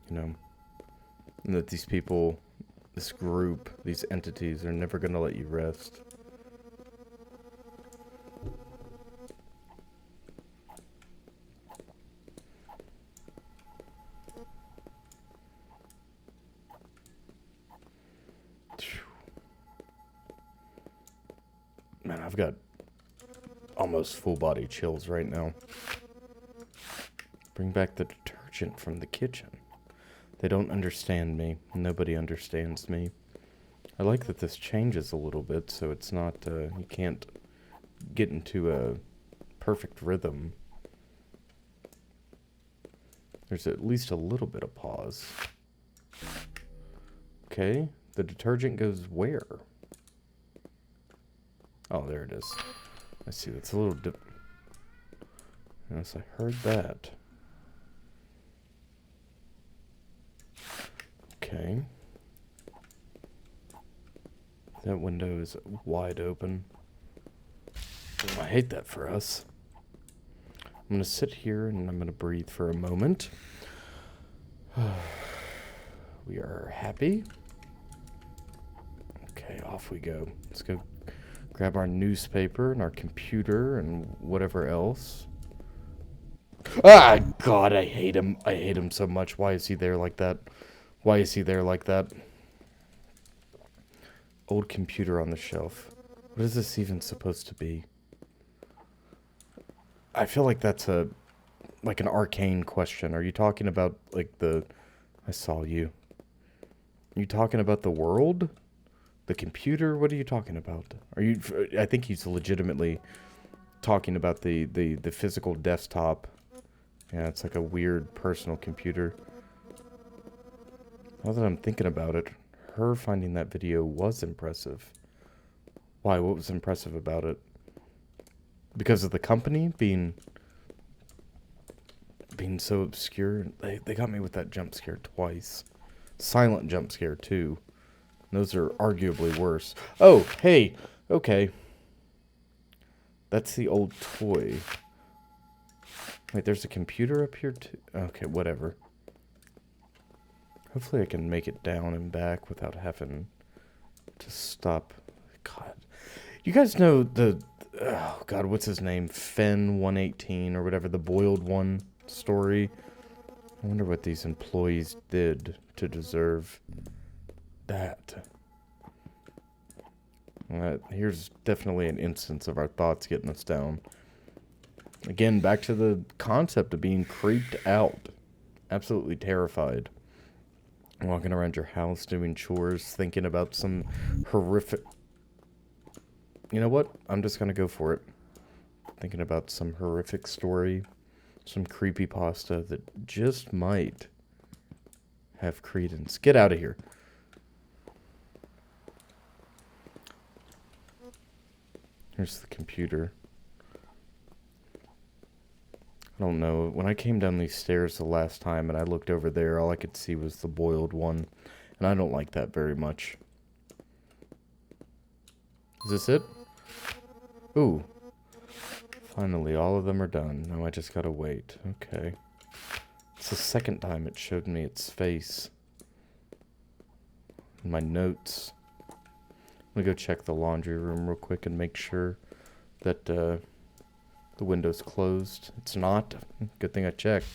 And that these people, this group, these entities are never going to let you rest. Man, I've got almost full body chills right now. Bring back the detergent from the kitchen. They don't understand me. Nobody understands me. I like that this changes a little bit, so it's not, you can't get into a perfect rhythm. There's at least a little bit of pause. Okay, the detergent goes where? Oh, there it is. I see, that's a little Yes, I heard that. Okay. That window is wide open. Oh, I hate that for us. I'm going to sit here and I'm going to breathe for a moment. We are happy. Okay, off we go. Let's go grab our newspaper and our computer and whatever else. Ah, God, I hate him. I hate him so much. Why is he there like that? Why is he there like that? Old computer on the shelf. What is this even supposed to be? I feel like that's like an arcane question. Are you talking about, like, I saw you. Are you talking about the world? The computer? What are you talking about? I think he's legitimately talking about the physical desktop. Yeah, it's like a weird personal computer. Now that I'm thinking about it, her finding that video was impressive. Why? What was impressive about it? because of the company being so obscure. They got me with that jump scare twice. Silent jump scare too. Those are arguably worse. Oh, hey, okay. That's the old toy. Wait, there's a computer up here too? Okay, whatever. Hopefully I can make it down and back without having to stop. God. You guys know the... Oh, God, what's his name? Fen 118 or whatever, the boiled one story. I wonder what these employees did to deserve that. Here's definitely an instance of our thoughts getting us down. Again, back to the concept of being creeped out. Absolutely terrified. Walking around your house, doing chores, thinking about some horrific... You know what? I'm just going to go for it. Thinking about some horrific story. Some creepypasta that just might have credence. Get out of here. Here's the computer. I don't know. When I came down these stairs the last time and I looked over there, all I could see was the boiled one. And I don't like that very much. Is this it? Ooh. Finally, all of them are done. Now I just gotta wait. Okay. It's the second time it showed me its face. In my notes. I'm gonna go check the laundry room real quick and make sure that the window's closed. It's not. Good thing I checked.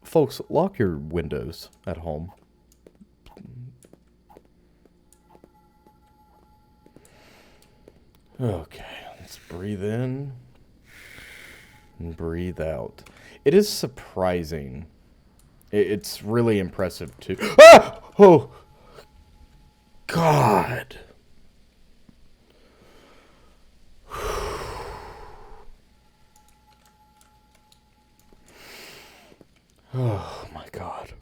Folks, lock your windows at home. Okay, let's breathe in and breathe out. It is surprising. It's really impressive too. Ah! Oh! God! Oh my God.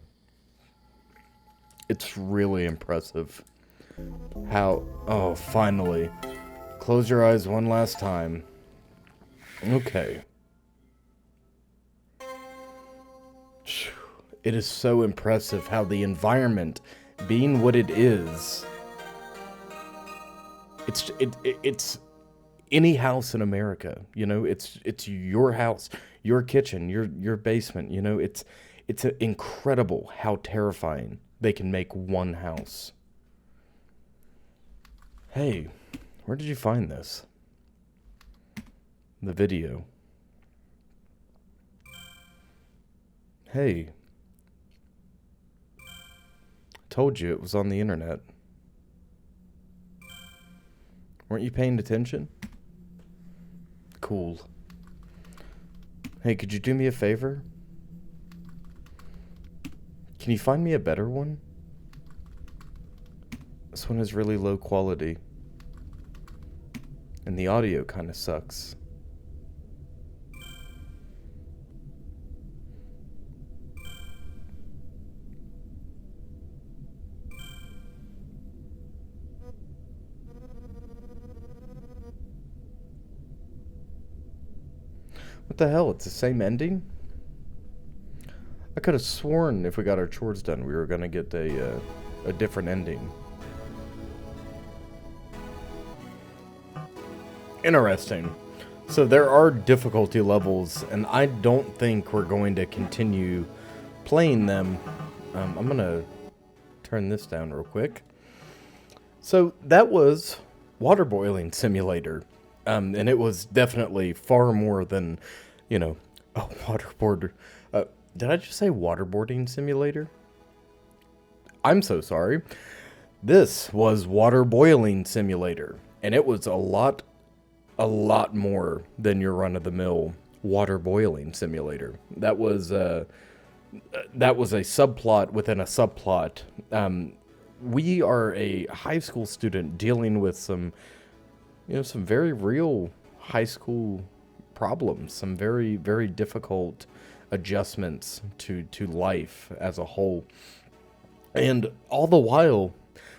It's really impressive how... Oh, finally. Close your eyes one last time. Okay. It is so impressive how the environment, being what it is, it's any house in America, you know, it's your house, your kitchen, your basement, you know, it's incredible how terrifying they can make one house. Hey, where did you find this? The video. Hey. Told you it was on the internet. Weren't you paying attention? Cool. Hey, could you do me a favor? Can you find me a better one? This one is really low quality. And the audio kind of sucks. What the hell? It's the same ending? I could have sworn if we got our chores done, we were going to get a different ending. Interesting. So there are difficulty levels, and I don't think we're going to continue playing them. I'm going to turn this down real quick. So that was Water Boiling Simulator. And it was definitely far more than, you know, a waterboard. Did I just say waterboarding simulator? I'm so sorry. This was Water Boiling Simulator, and it was a lot more than your run-of-the-mill water boiling simulator. That was a subplot within a subplot. We are a high school student dealing with some very real high school problems, some very, very difficult adjustments to life as a whole. And all the while,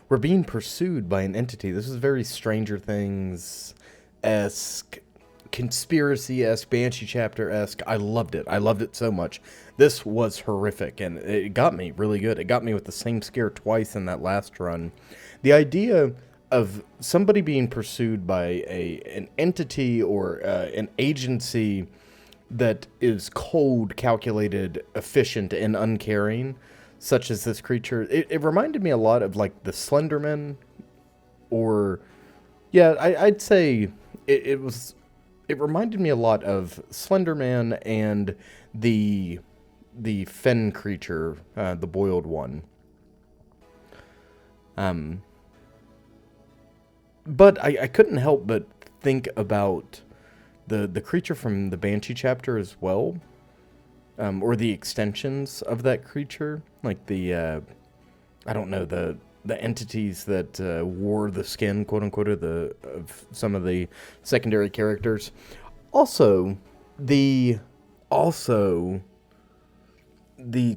we're being pursued by an entity. This is very Stranger Things-esque, conspiracy-esque, Banshee chapter-esque. I loved it. I loved it so much. This was horrific, and it got me really good. It got me with the same scare twice in that last run. The idea of somebody being pursued by an entity or an agency that is cold, calculated, efficient, and uncaring, such as this creature, it reminded me a lot of like the Slenderman, or yeah, I'd say it reminded me a lot of Slenderman and the fen creature, the boiled one. But I couldn't help but think about the creature from the Banshee chapter as well, or the extensions of that creature, like the I don't know, the entities that wore the skin, quote unquote, of some of the secondary characters. Also, the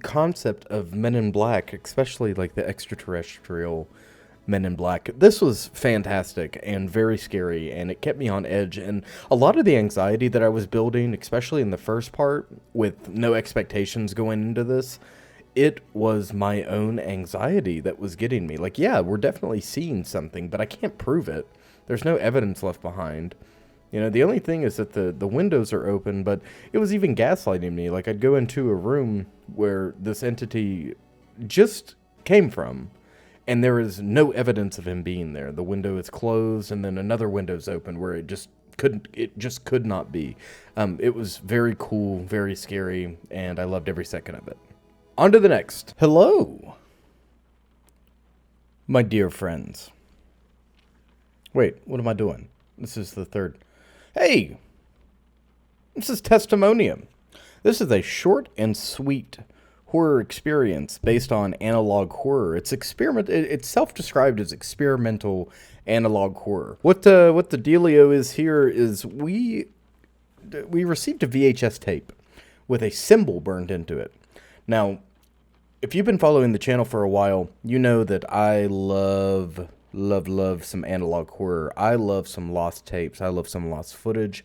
concept of Men in Black, especially like the extraterrestrial Men in Black. This was fantastic and very scary, and it kept me on edge. And a lot of the anxiety that I was building, especially in the first part, with no expectations going into this, it was my own anxiety that was getting me. Like, yeah, we're definitely seeing something, but I can't prove it. There's no evidence left behind. You know, the only thing is that the windows are open, but it was even gaslighting me. Like, I'd go into a room where this entity just came from, and there is no evidence of him being there. The window is closed, and then another window's open where it just could not be. It was very cool, very scary, and I loved every second of it. On to the next. Hello, my dear friends. Wait, what am I doing? This is the third. Hey, this is Testimonium. This is a short and sweet horror experience based on analog horror. It's self-described as experimental analog horror. What the dealio is here is we received a VHS tape with a symbol burned into it. Now, if you've been following the channel for a while, you know that I love some analog horror. I love some lost tapes. I love some lost footage.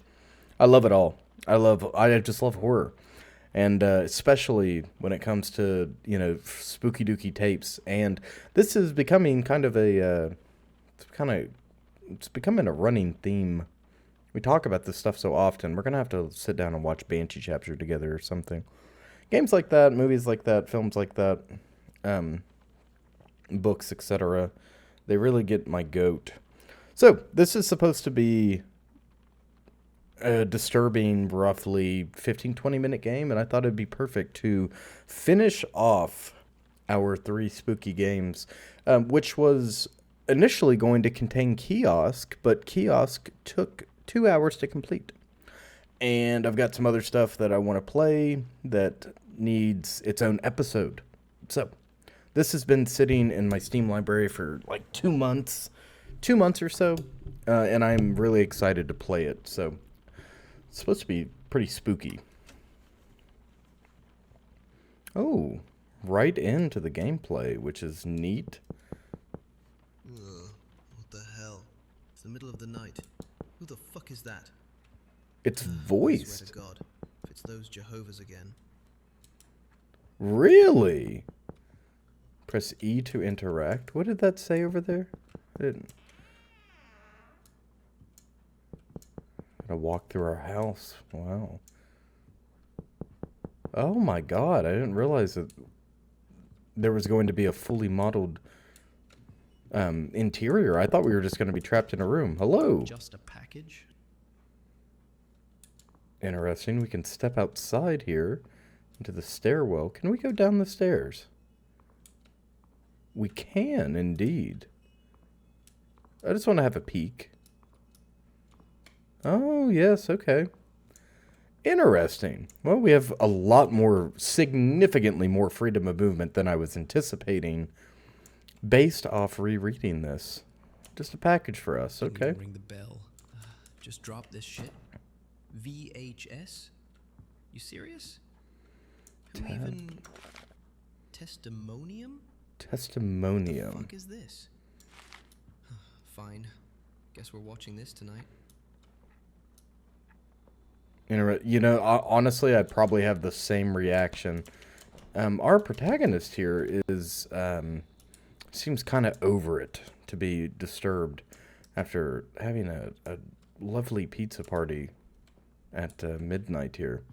I love it all. I just love horror. And especially when it comes to, you know, spooky dooky tapes. And this is becoming kind of it's becoming a running theme. We talk about this stuff so often. We're going to have to sit down and watch Banshee chapter together or something. Games like that, movies like that, films like that, books, etc. They really get my goat. So, this is supposed to be a disturbing, roughly 15-20 minute game, and I thought it'd be perfect to finish off our 3 spooky games, which was initially going to contain Kiosk, but Kiosk took 2 hours to complete. And I've got some other stuff that I want to play that needs its own episode. So, this has been sitting in my Steam library for like 2 months or so, and I'm really excited to play it. So, it's supposed to be pretty spooky. Oh, right into the gameplay, which is neat. What the hell? It's the middle of the night. Who the fuck is that? It's I voiced. swear to God, if it's those Jehovah's again. Really? Press E to interact. What did that say over there? I didn't. Gotta walk through our house. Wow. Oh my God, I didn't realize that there was going to be a fully modeled interior. I thought we were just going to be trapped in a room. Hello. Just a package? Interesting. We can step outside here into the stairwell. Can we go down the stairs? We can, indeed. I just want to have a peek. Oh, yes, okay. Interesting. Well, we have a lot more, significantly more freedom of movement than I was anticipating based off rereading this. Just a package for us, okay. Ring the bell. Just drop this shit. VHS? You serious? Who even... Testimonium? Testimonium. What the fuck is this? Fine. Guess we're watching this tonight. Honestly, I'd probably have the same reaction. Our protagonist here seems kind of over it to be disturbed after having a lovely pizza party at midnight here.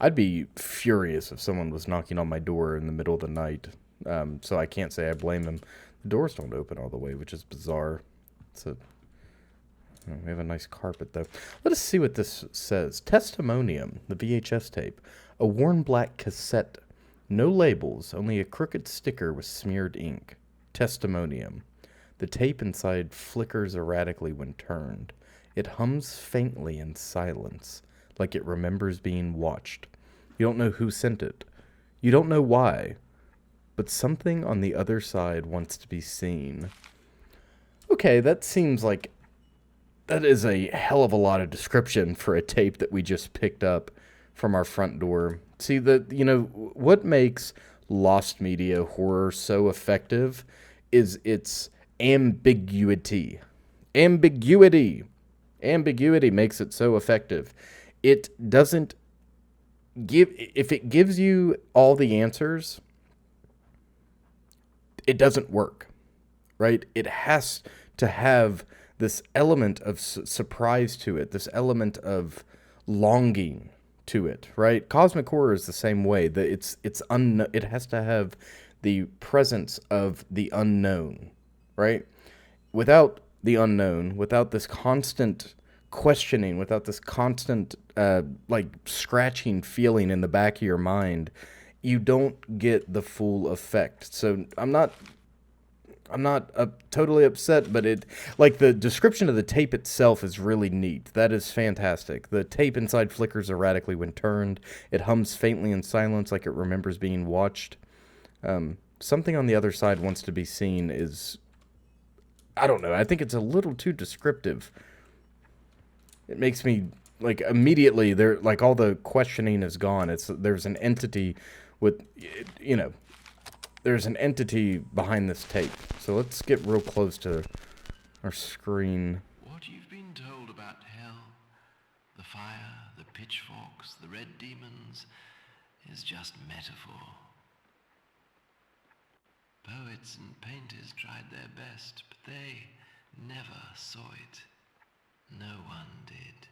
I'd be furious if someone was knocking on my door in the middle of the night, so I can't say I blame them. The doors don't open all the way, which is bizarre. We have a nice carpet, though. Let us see what this says. Testimonium, the VHS tape. A worn black cassette. No labels, only a crooked sticker with smeared ink. Testimonium. The tape inside flickers erratically when turned. It hums faintly in silence, like it remembers being watched. You don't know who sent it. You don't know why. But something on the other side wants to be seen. Okay, that seems like... that is a hell of a lot of description for a tape that we just picked up from our front door. See, what makes lost media horror so effective is its ambiguity. Ambiguity makes it so effective. It doesn't if it gives you all the answers, it doesn't work, right? It has to have this element of surprise to it, this element of longing to it, right? Cosmic horror is the same way. It has to have the presence of the unknown, right? Without the unknown, without this constant questioning, without this constant scratching feeling in the back of your mind, you don't get the full effect. So I'm not totally upset, but the description of the tape itself is really neat. That is fantastic. The tape inside flickers erratically when turned. It hums faintly in silence like it remembers being watched. Something on the other side wants to be seen is... I don't know. I think it's a little too descriptive. It makes me, immediately, all the questioning is gone. There's an entity with, there's an entity behind this tape. So let's get real close to our screen. What you've been told about hell, the fire, the pitchforks, the red demons, is just metaphor. Poets and painters tried their best, but they never saw it. No one did.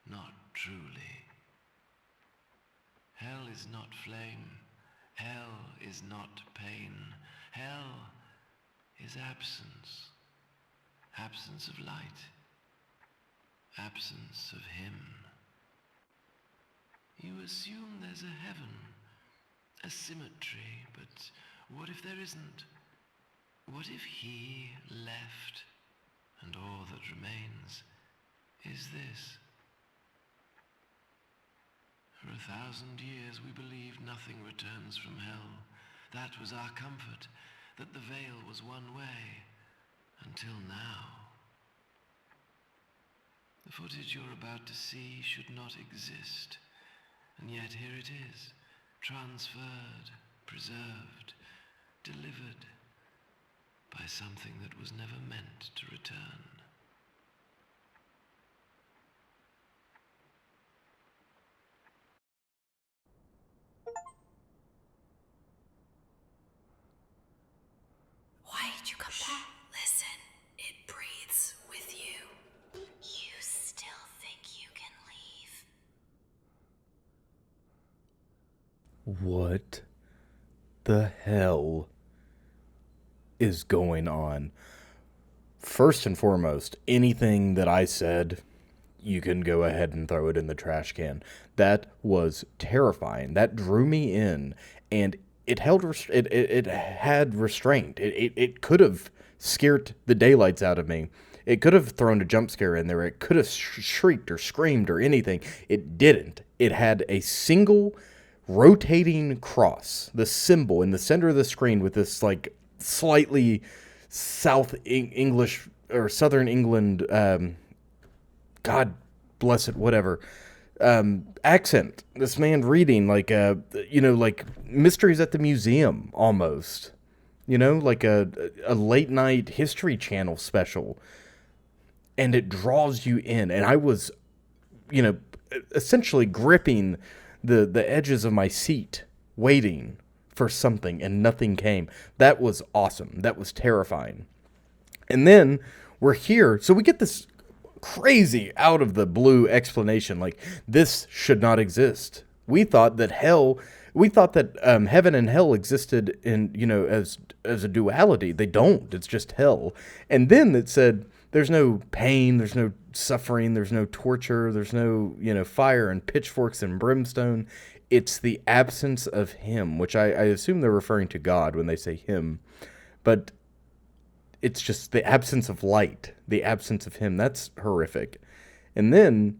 Not truly. Hell is not flame. Hell is not pain. Hell is absence. Absence of light. Absence of him. You assume there's a heaven, a symmetry, but what if there isn't? What if he left, and all that remains is this? For 1,000 years we believed nothing returns from hell. That was our comfort, that the veil was one way, until now. The footage you're about to see should not exist, and yet here it is, transferred, preserved, delivered by something that was never meant to return. Why did you come back? Listen, it breathes with you. You still think you can leave? What the hell is going on? First and foremost, anything that I said, you can go ahead and throw it in the trash can. That was terrifying. That drew me in, and it had restraint. It could have scared the daylights out of me. It could have thrown a jump scare in there. It could have shrieked or screamed or anything. It didn't. It had a single rotating cross, the symbol in the center of the screen with this slightly South English or Southern England, God bless it, whatever, accent. This man reading like Mysteries at the Museum almost. you know, like a late night History Channel special. And it draws you in. And I was, you know, essentially gripping the edges of my seat, waiting for something, and nothing came. That was awesome. That was terrifying. And then we're here. So we get this crazy out of the blue explanation, like, this should not exist. We thought that heaven and hell existed in, you know, as a duality. They don't. It's just hell. And then it said there's no pain, there's no suffering, there's no torture, there's no, you know, fire and pitchforks and brimstone. It's the absence of him, which I assume they're referring to God when they say him. But it's just the absence of light, the absence of him. That's horrific. And then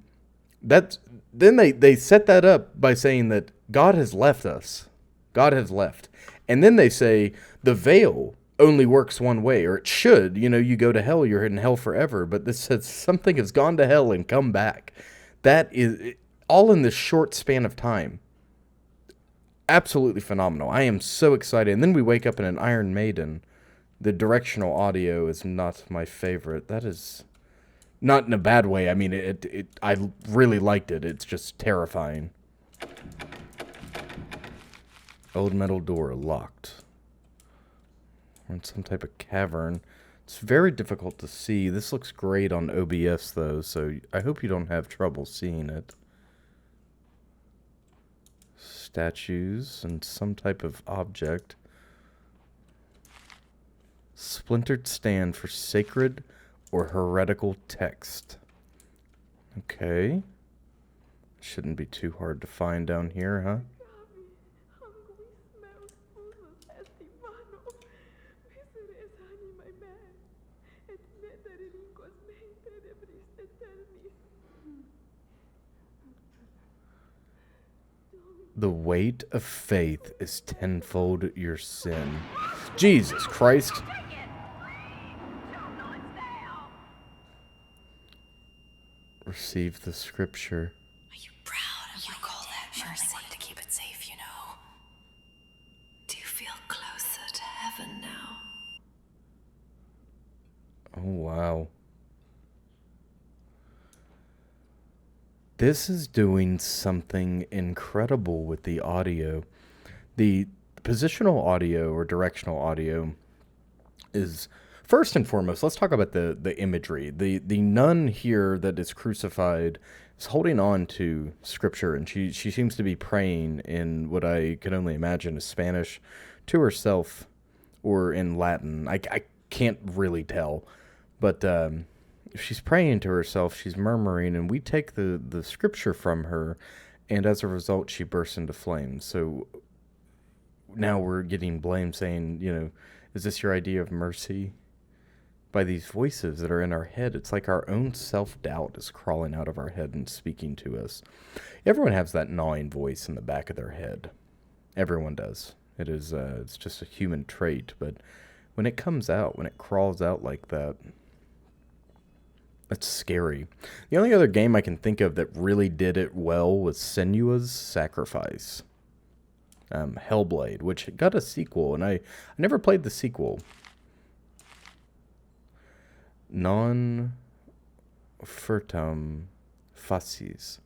they set that up by saying that God has left us. God has left. And then they say the veil only works one way, or it should. You know, you go to hell, you're in hell forever. But this says something has gone to hell and come back. That is all in this short span of time. Absolutely phenomenal. I am so excited. And then we wake up in an Iron Maiden. The directional audio is not my favorite. That is not in a bad way. I mean, I really liked it. It's just terrifying. Old metal door locked. We're in some type of cavern. It's very difficult to see. This looks great on OBS though, so I hope you don't have trouble seeing it. Statues and some type of object. Splintered stand for sacred or heretical text. Okay. Shouldn't be too hard to find down here, huh? The weight of faith is tenfold your sin. Jesus Christ. Receive the scripture. Are you proud of you call that mercy? To keep it safe, you know. Do you feel closer to heaven now? Oh, wow. This is doing something incredible with the audio. The positional audio or directional audio is, first and foremost, let's talk about the imagery. The nun here that is crucified is holding on to scripture, and she seems to be praying in what I can only imagine is Spanish to herself or in Latin. I can't really tell, but she's praying to herself, she's murmuring, and we take the scripture from her, and as a result, she bursts into flames. So now we're getting blamed, saying, you know, is this your idea of mercy? By these voices that are in our head. It's like our own self-doubt is crawling out of our head and speaking to us. Everyone has that gnawing voice in the back of their head. Everyone does. It is, it's just a human trait, but when it comes out, when it crawls out like that, that's scary. The only other game I can think of that really did it well was Senua's Sacrifice. Hellblade, which got a sequel, and I never played the sequel. Non furtum facies.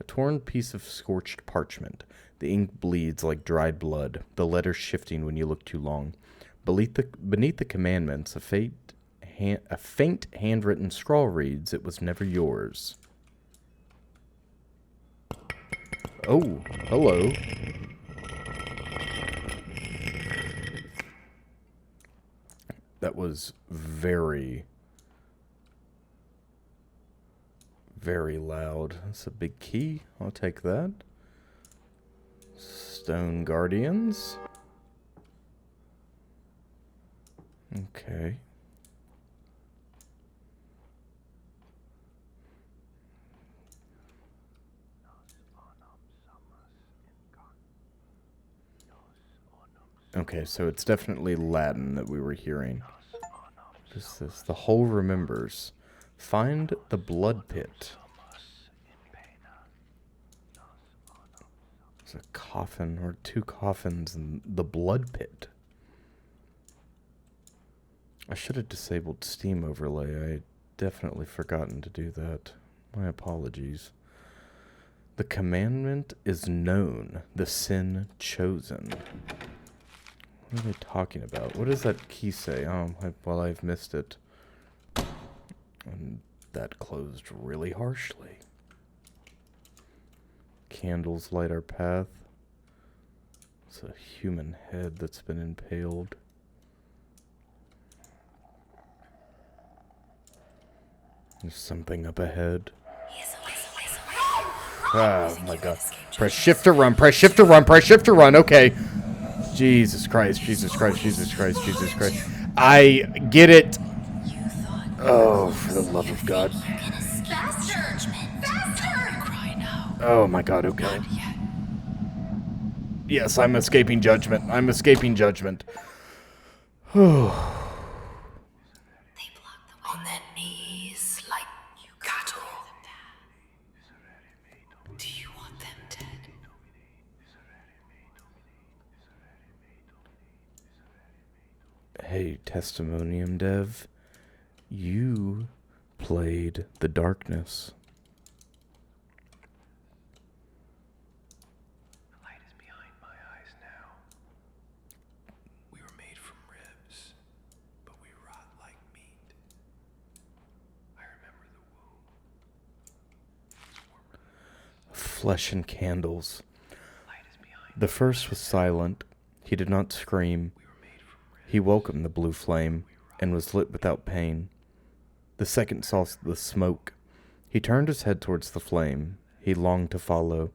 A torn piece of scorched parchment. The ink bleeds like dried blood, the letters shifting when you look too long. Beneath the commandments, a faint handwritten scrawl reads, "It was never yours." Oh, hello. That was very, very loud. That's a big key. I'll take that. Stone Guardians. Okay. Okay, so it's definitely Latin that we were hearing. What is this? The whole remembers. Find the blood pit. There's a coffin or two coffins in the blood pit. I should have disabled Steam overlay. I definitely forgotten to do that. My apologies. The commandment is known, the sin chosen. What are they talking about? What does that key say? Well, I've missed it. And that closed really harshly. Candles light our path. It's a human head that's been impaled. There's something up ahead. Oh my god. Press shift to run, press shift to run, press shift to run. Okay. Jesus Christ, Jesus Christ, Jesus Christ, Jesus Christ. I get it. Oh, for the love of God. Faster! Faster! Cry now. Oh my god, okay. Yes, I'm escaping judgment. I'm escaping judgment. They block the way. On their knees like cattle. Do you want them dead? Hey, Testimonium dev. You played the darkness. The light is behind my eyes now. We were made from ribs, but we rot like meat. I remember the womb. Flesh and candles. Light is behind. The first was silent. He did not scream. We were made from ribs. He welcomed the blue flame and was lit without pain. The second saw the smoke. He turned his head towards the flame. He longed to follow.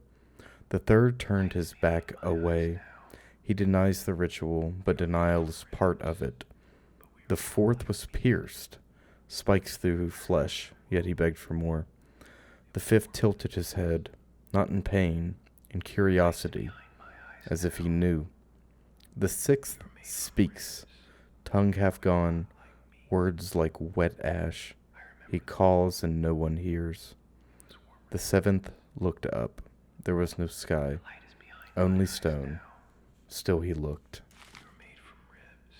The third turned his back away. He denies the ritual, but denial is part of it. The fourth was pierced, spikes through flesh, yet he begged for more. The fifth tilted his head, not in pain, in curiosity, as if he knew. The sixth speaks, tongue half gone, words like wet ash. He calls and no one hears. The seventh looked up. There was no sky, only stone. Still he looked. We were made from ribs,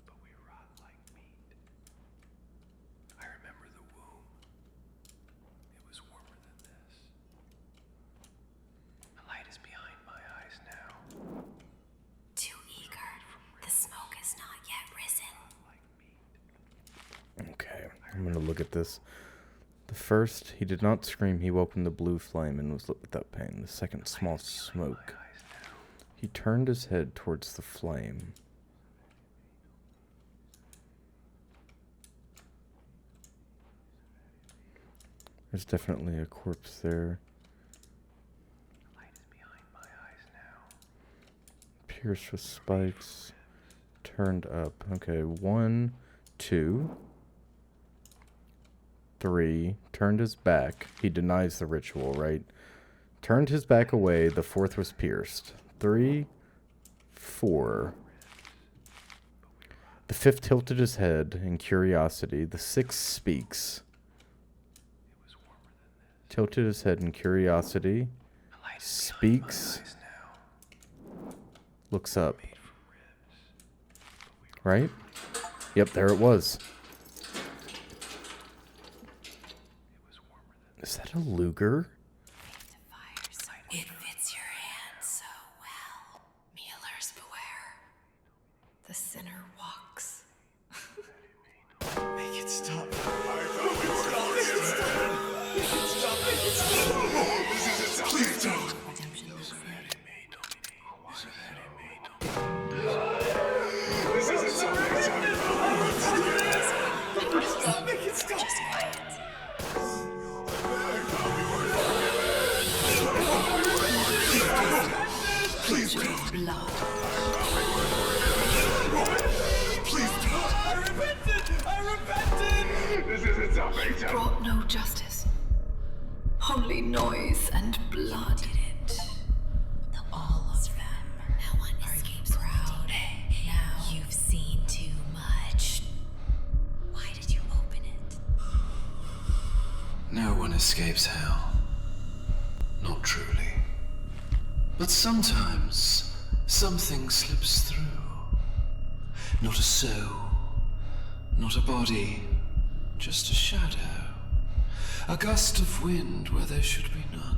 but we rot like meat. I remember the womb. It was warmer than this. The light is behind my eyes now. Too eager. The smoke has not yet risen. Okay, I'm gonna look at this. The first, he did not scream. He welcomed the blue flame and was lit without pain. The second, small smoke. He turned his head towards the flame. There's definitely a corpse there. The light is behind my eyes now. Pierced with spikes. Turned up. Okay, 1, 2, 3. Turned his back. He denies the ritual, right? Turned his back away. The fourth was pierced. 3, 4. The fifth tilted his head in curiosity. The sixth speaks. Tilted his head in curiosity. Speaks. Looks up. Right? Yep, there it was. Is that a Luger? It fits your hand so well. Mealers beware. The sinner walks. Make it stop. Please don't. Redemption is free. Just quiet. Please don't. Blood. Please don't. I repented. This isn't something to. Brought no justice. Only noise and blood. Did it. All of them. No one escapes proud. Now you've seen too much. Why did you open it? No one escapes hell. Not truly. But sometimes something slips through. Not a soul, Not a body, just a shadow. A gust of wind where there should be none.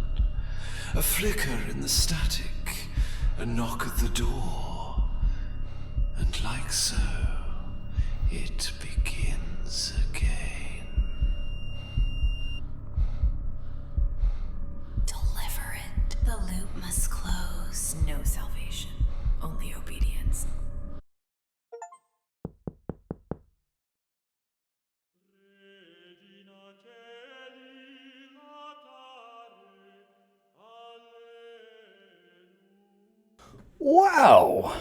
A flicker in the static. A knock at the door. And like so, it begins again. Deliver it. The loop must close. No salvation, only obedience. Wow.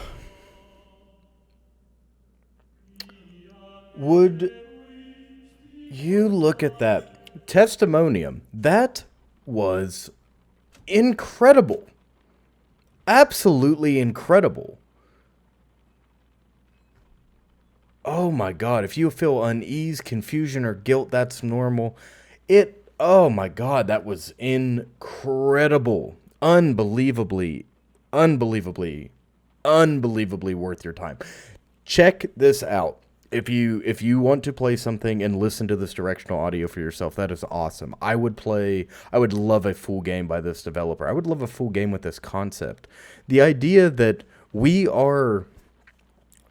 Would you look at that? Testimonium. That was incredible. Absolutely incredible. Oh my God. If you feel unease, confusion, or guilt, that's normal. Oh my God, that was incredible. Unbelievably worth your time. Check this out. If you want to play something and listen to this directional audio for yourself, that is awesome. I would love a full game by this developer. I would love a full game with this concept. The idea that we are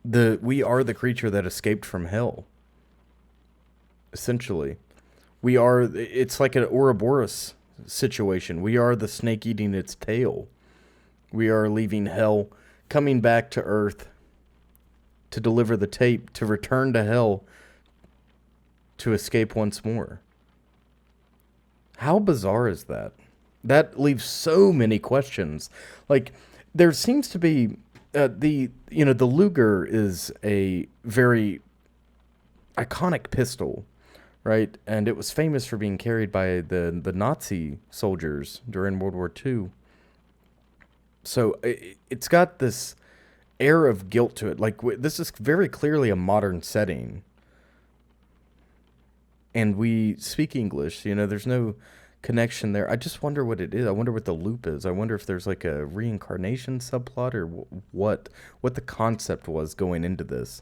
the creature that escaped from hell. Essentially. It's like an Ouroboros situation. We are the snake eating its tail. We are leaving hell, coming back to Earth to deliver the tape, to return to hell, to escape once more. How bizarre is that? That leaves so many questions. Like, there seems to be the Luger is a very iconic pistol, right? And it was famous for being carried by the Nazi soldiers during World War II. So it's got this air of guilt to it. Like, this is very clearly a modern setting. And we speak English, there's no connection there. I just wonder what it is. I wonder what the loop is. I wonder if there's like a reincarnation subplot or what the concept was going into this.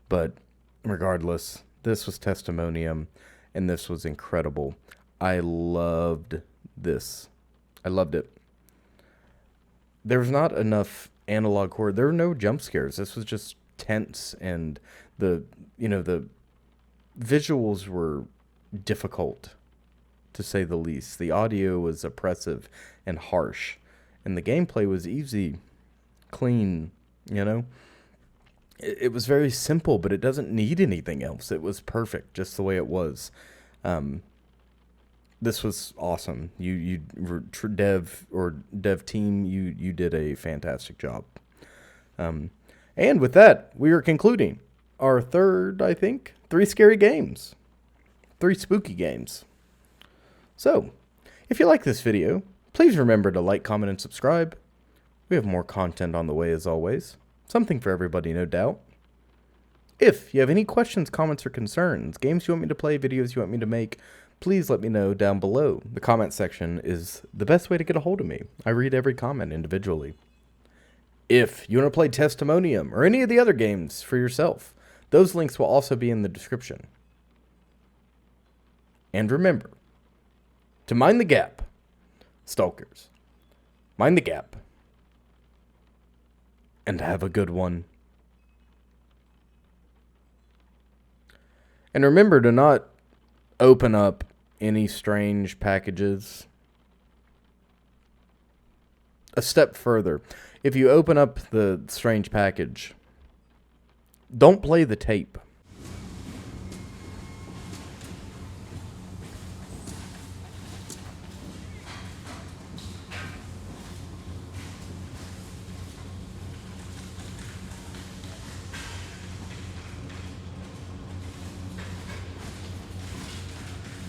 But regardless, this was Testimonium, and this was incredible. I loved this. I loved it. There's not enough analog horror. There were no jump scares. This was just tense, and the visuals were difficult, to say the least. The audio was oppressive and harsh, and the gameplay was easy, clean, It was very simple, but it doesn't need anything else. It was perfect, just the way it was. This was awesome. You dev team, you did a fantastic job. And with that, we are concluding our third, I think, 3 scary games. 3 spooky games. So, if you like this video, please remember to like, comment, and subscribe. We have more content on the way as always. Something for everybody, no doubt. If you have any questions, comments, or concerns, games you want me to play, videos you want me to make, please let me know down below. The comment section is the best way to get a hold of me. I read every comment individually. If you want to play Testimonium or any of the other games for yourself, those links will also be in the description. And remember to mind the gap, stalkers. Mind the gap. And have a good one. And remember to not open up any strange packages. A step further, if you open up the strange package, don't play the tape.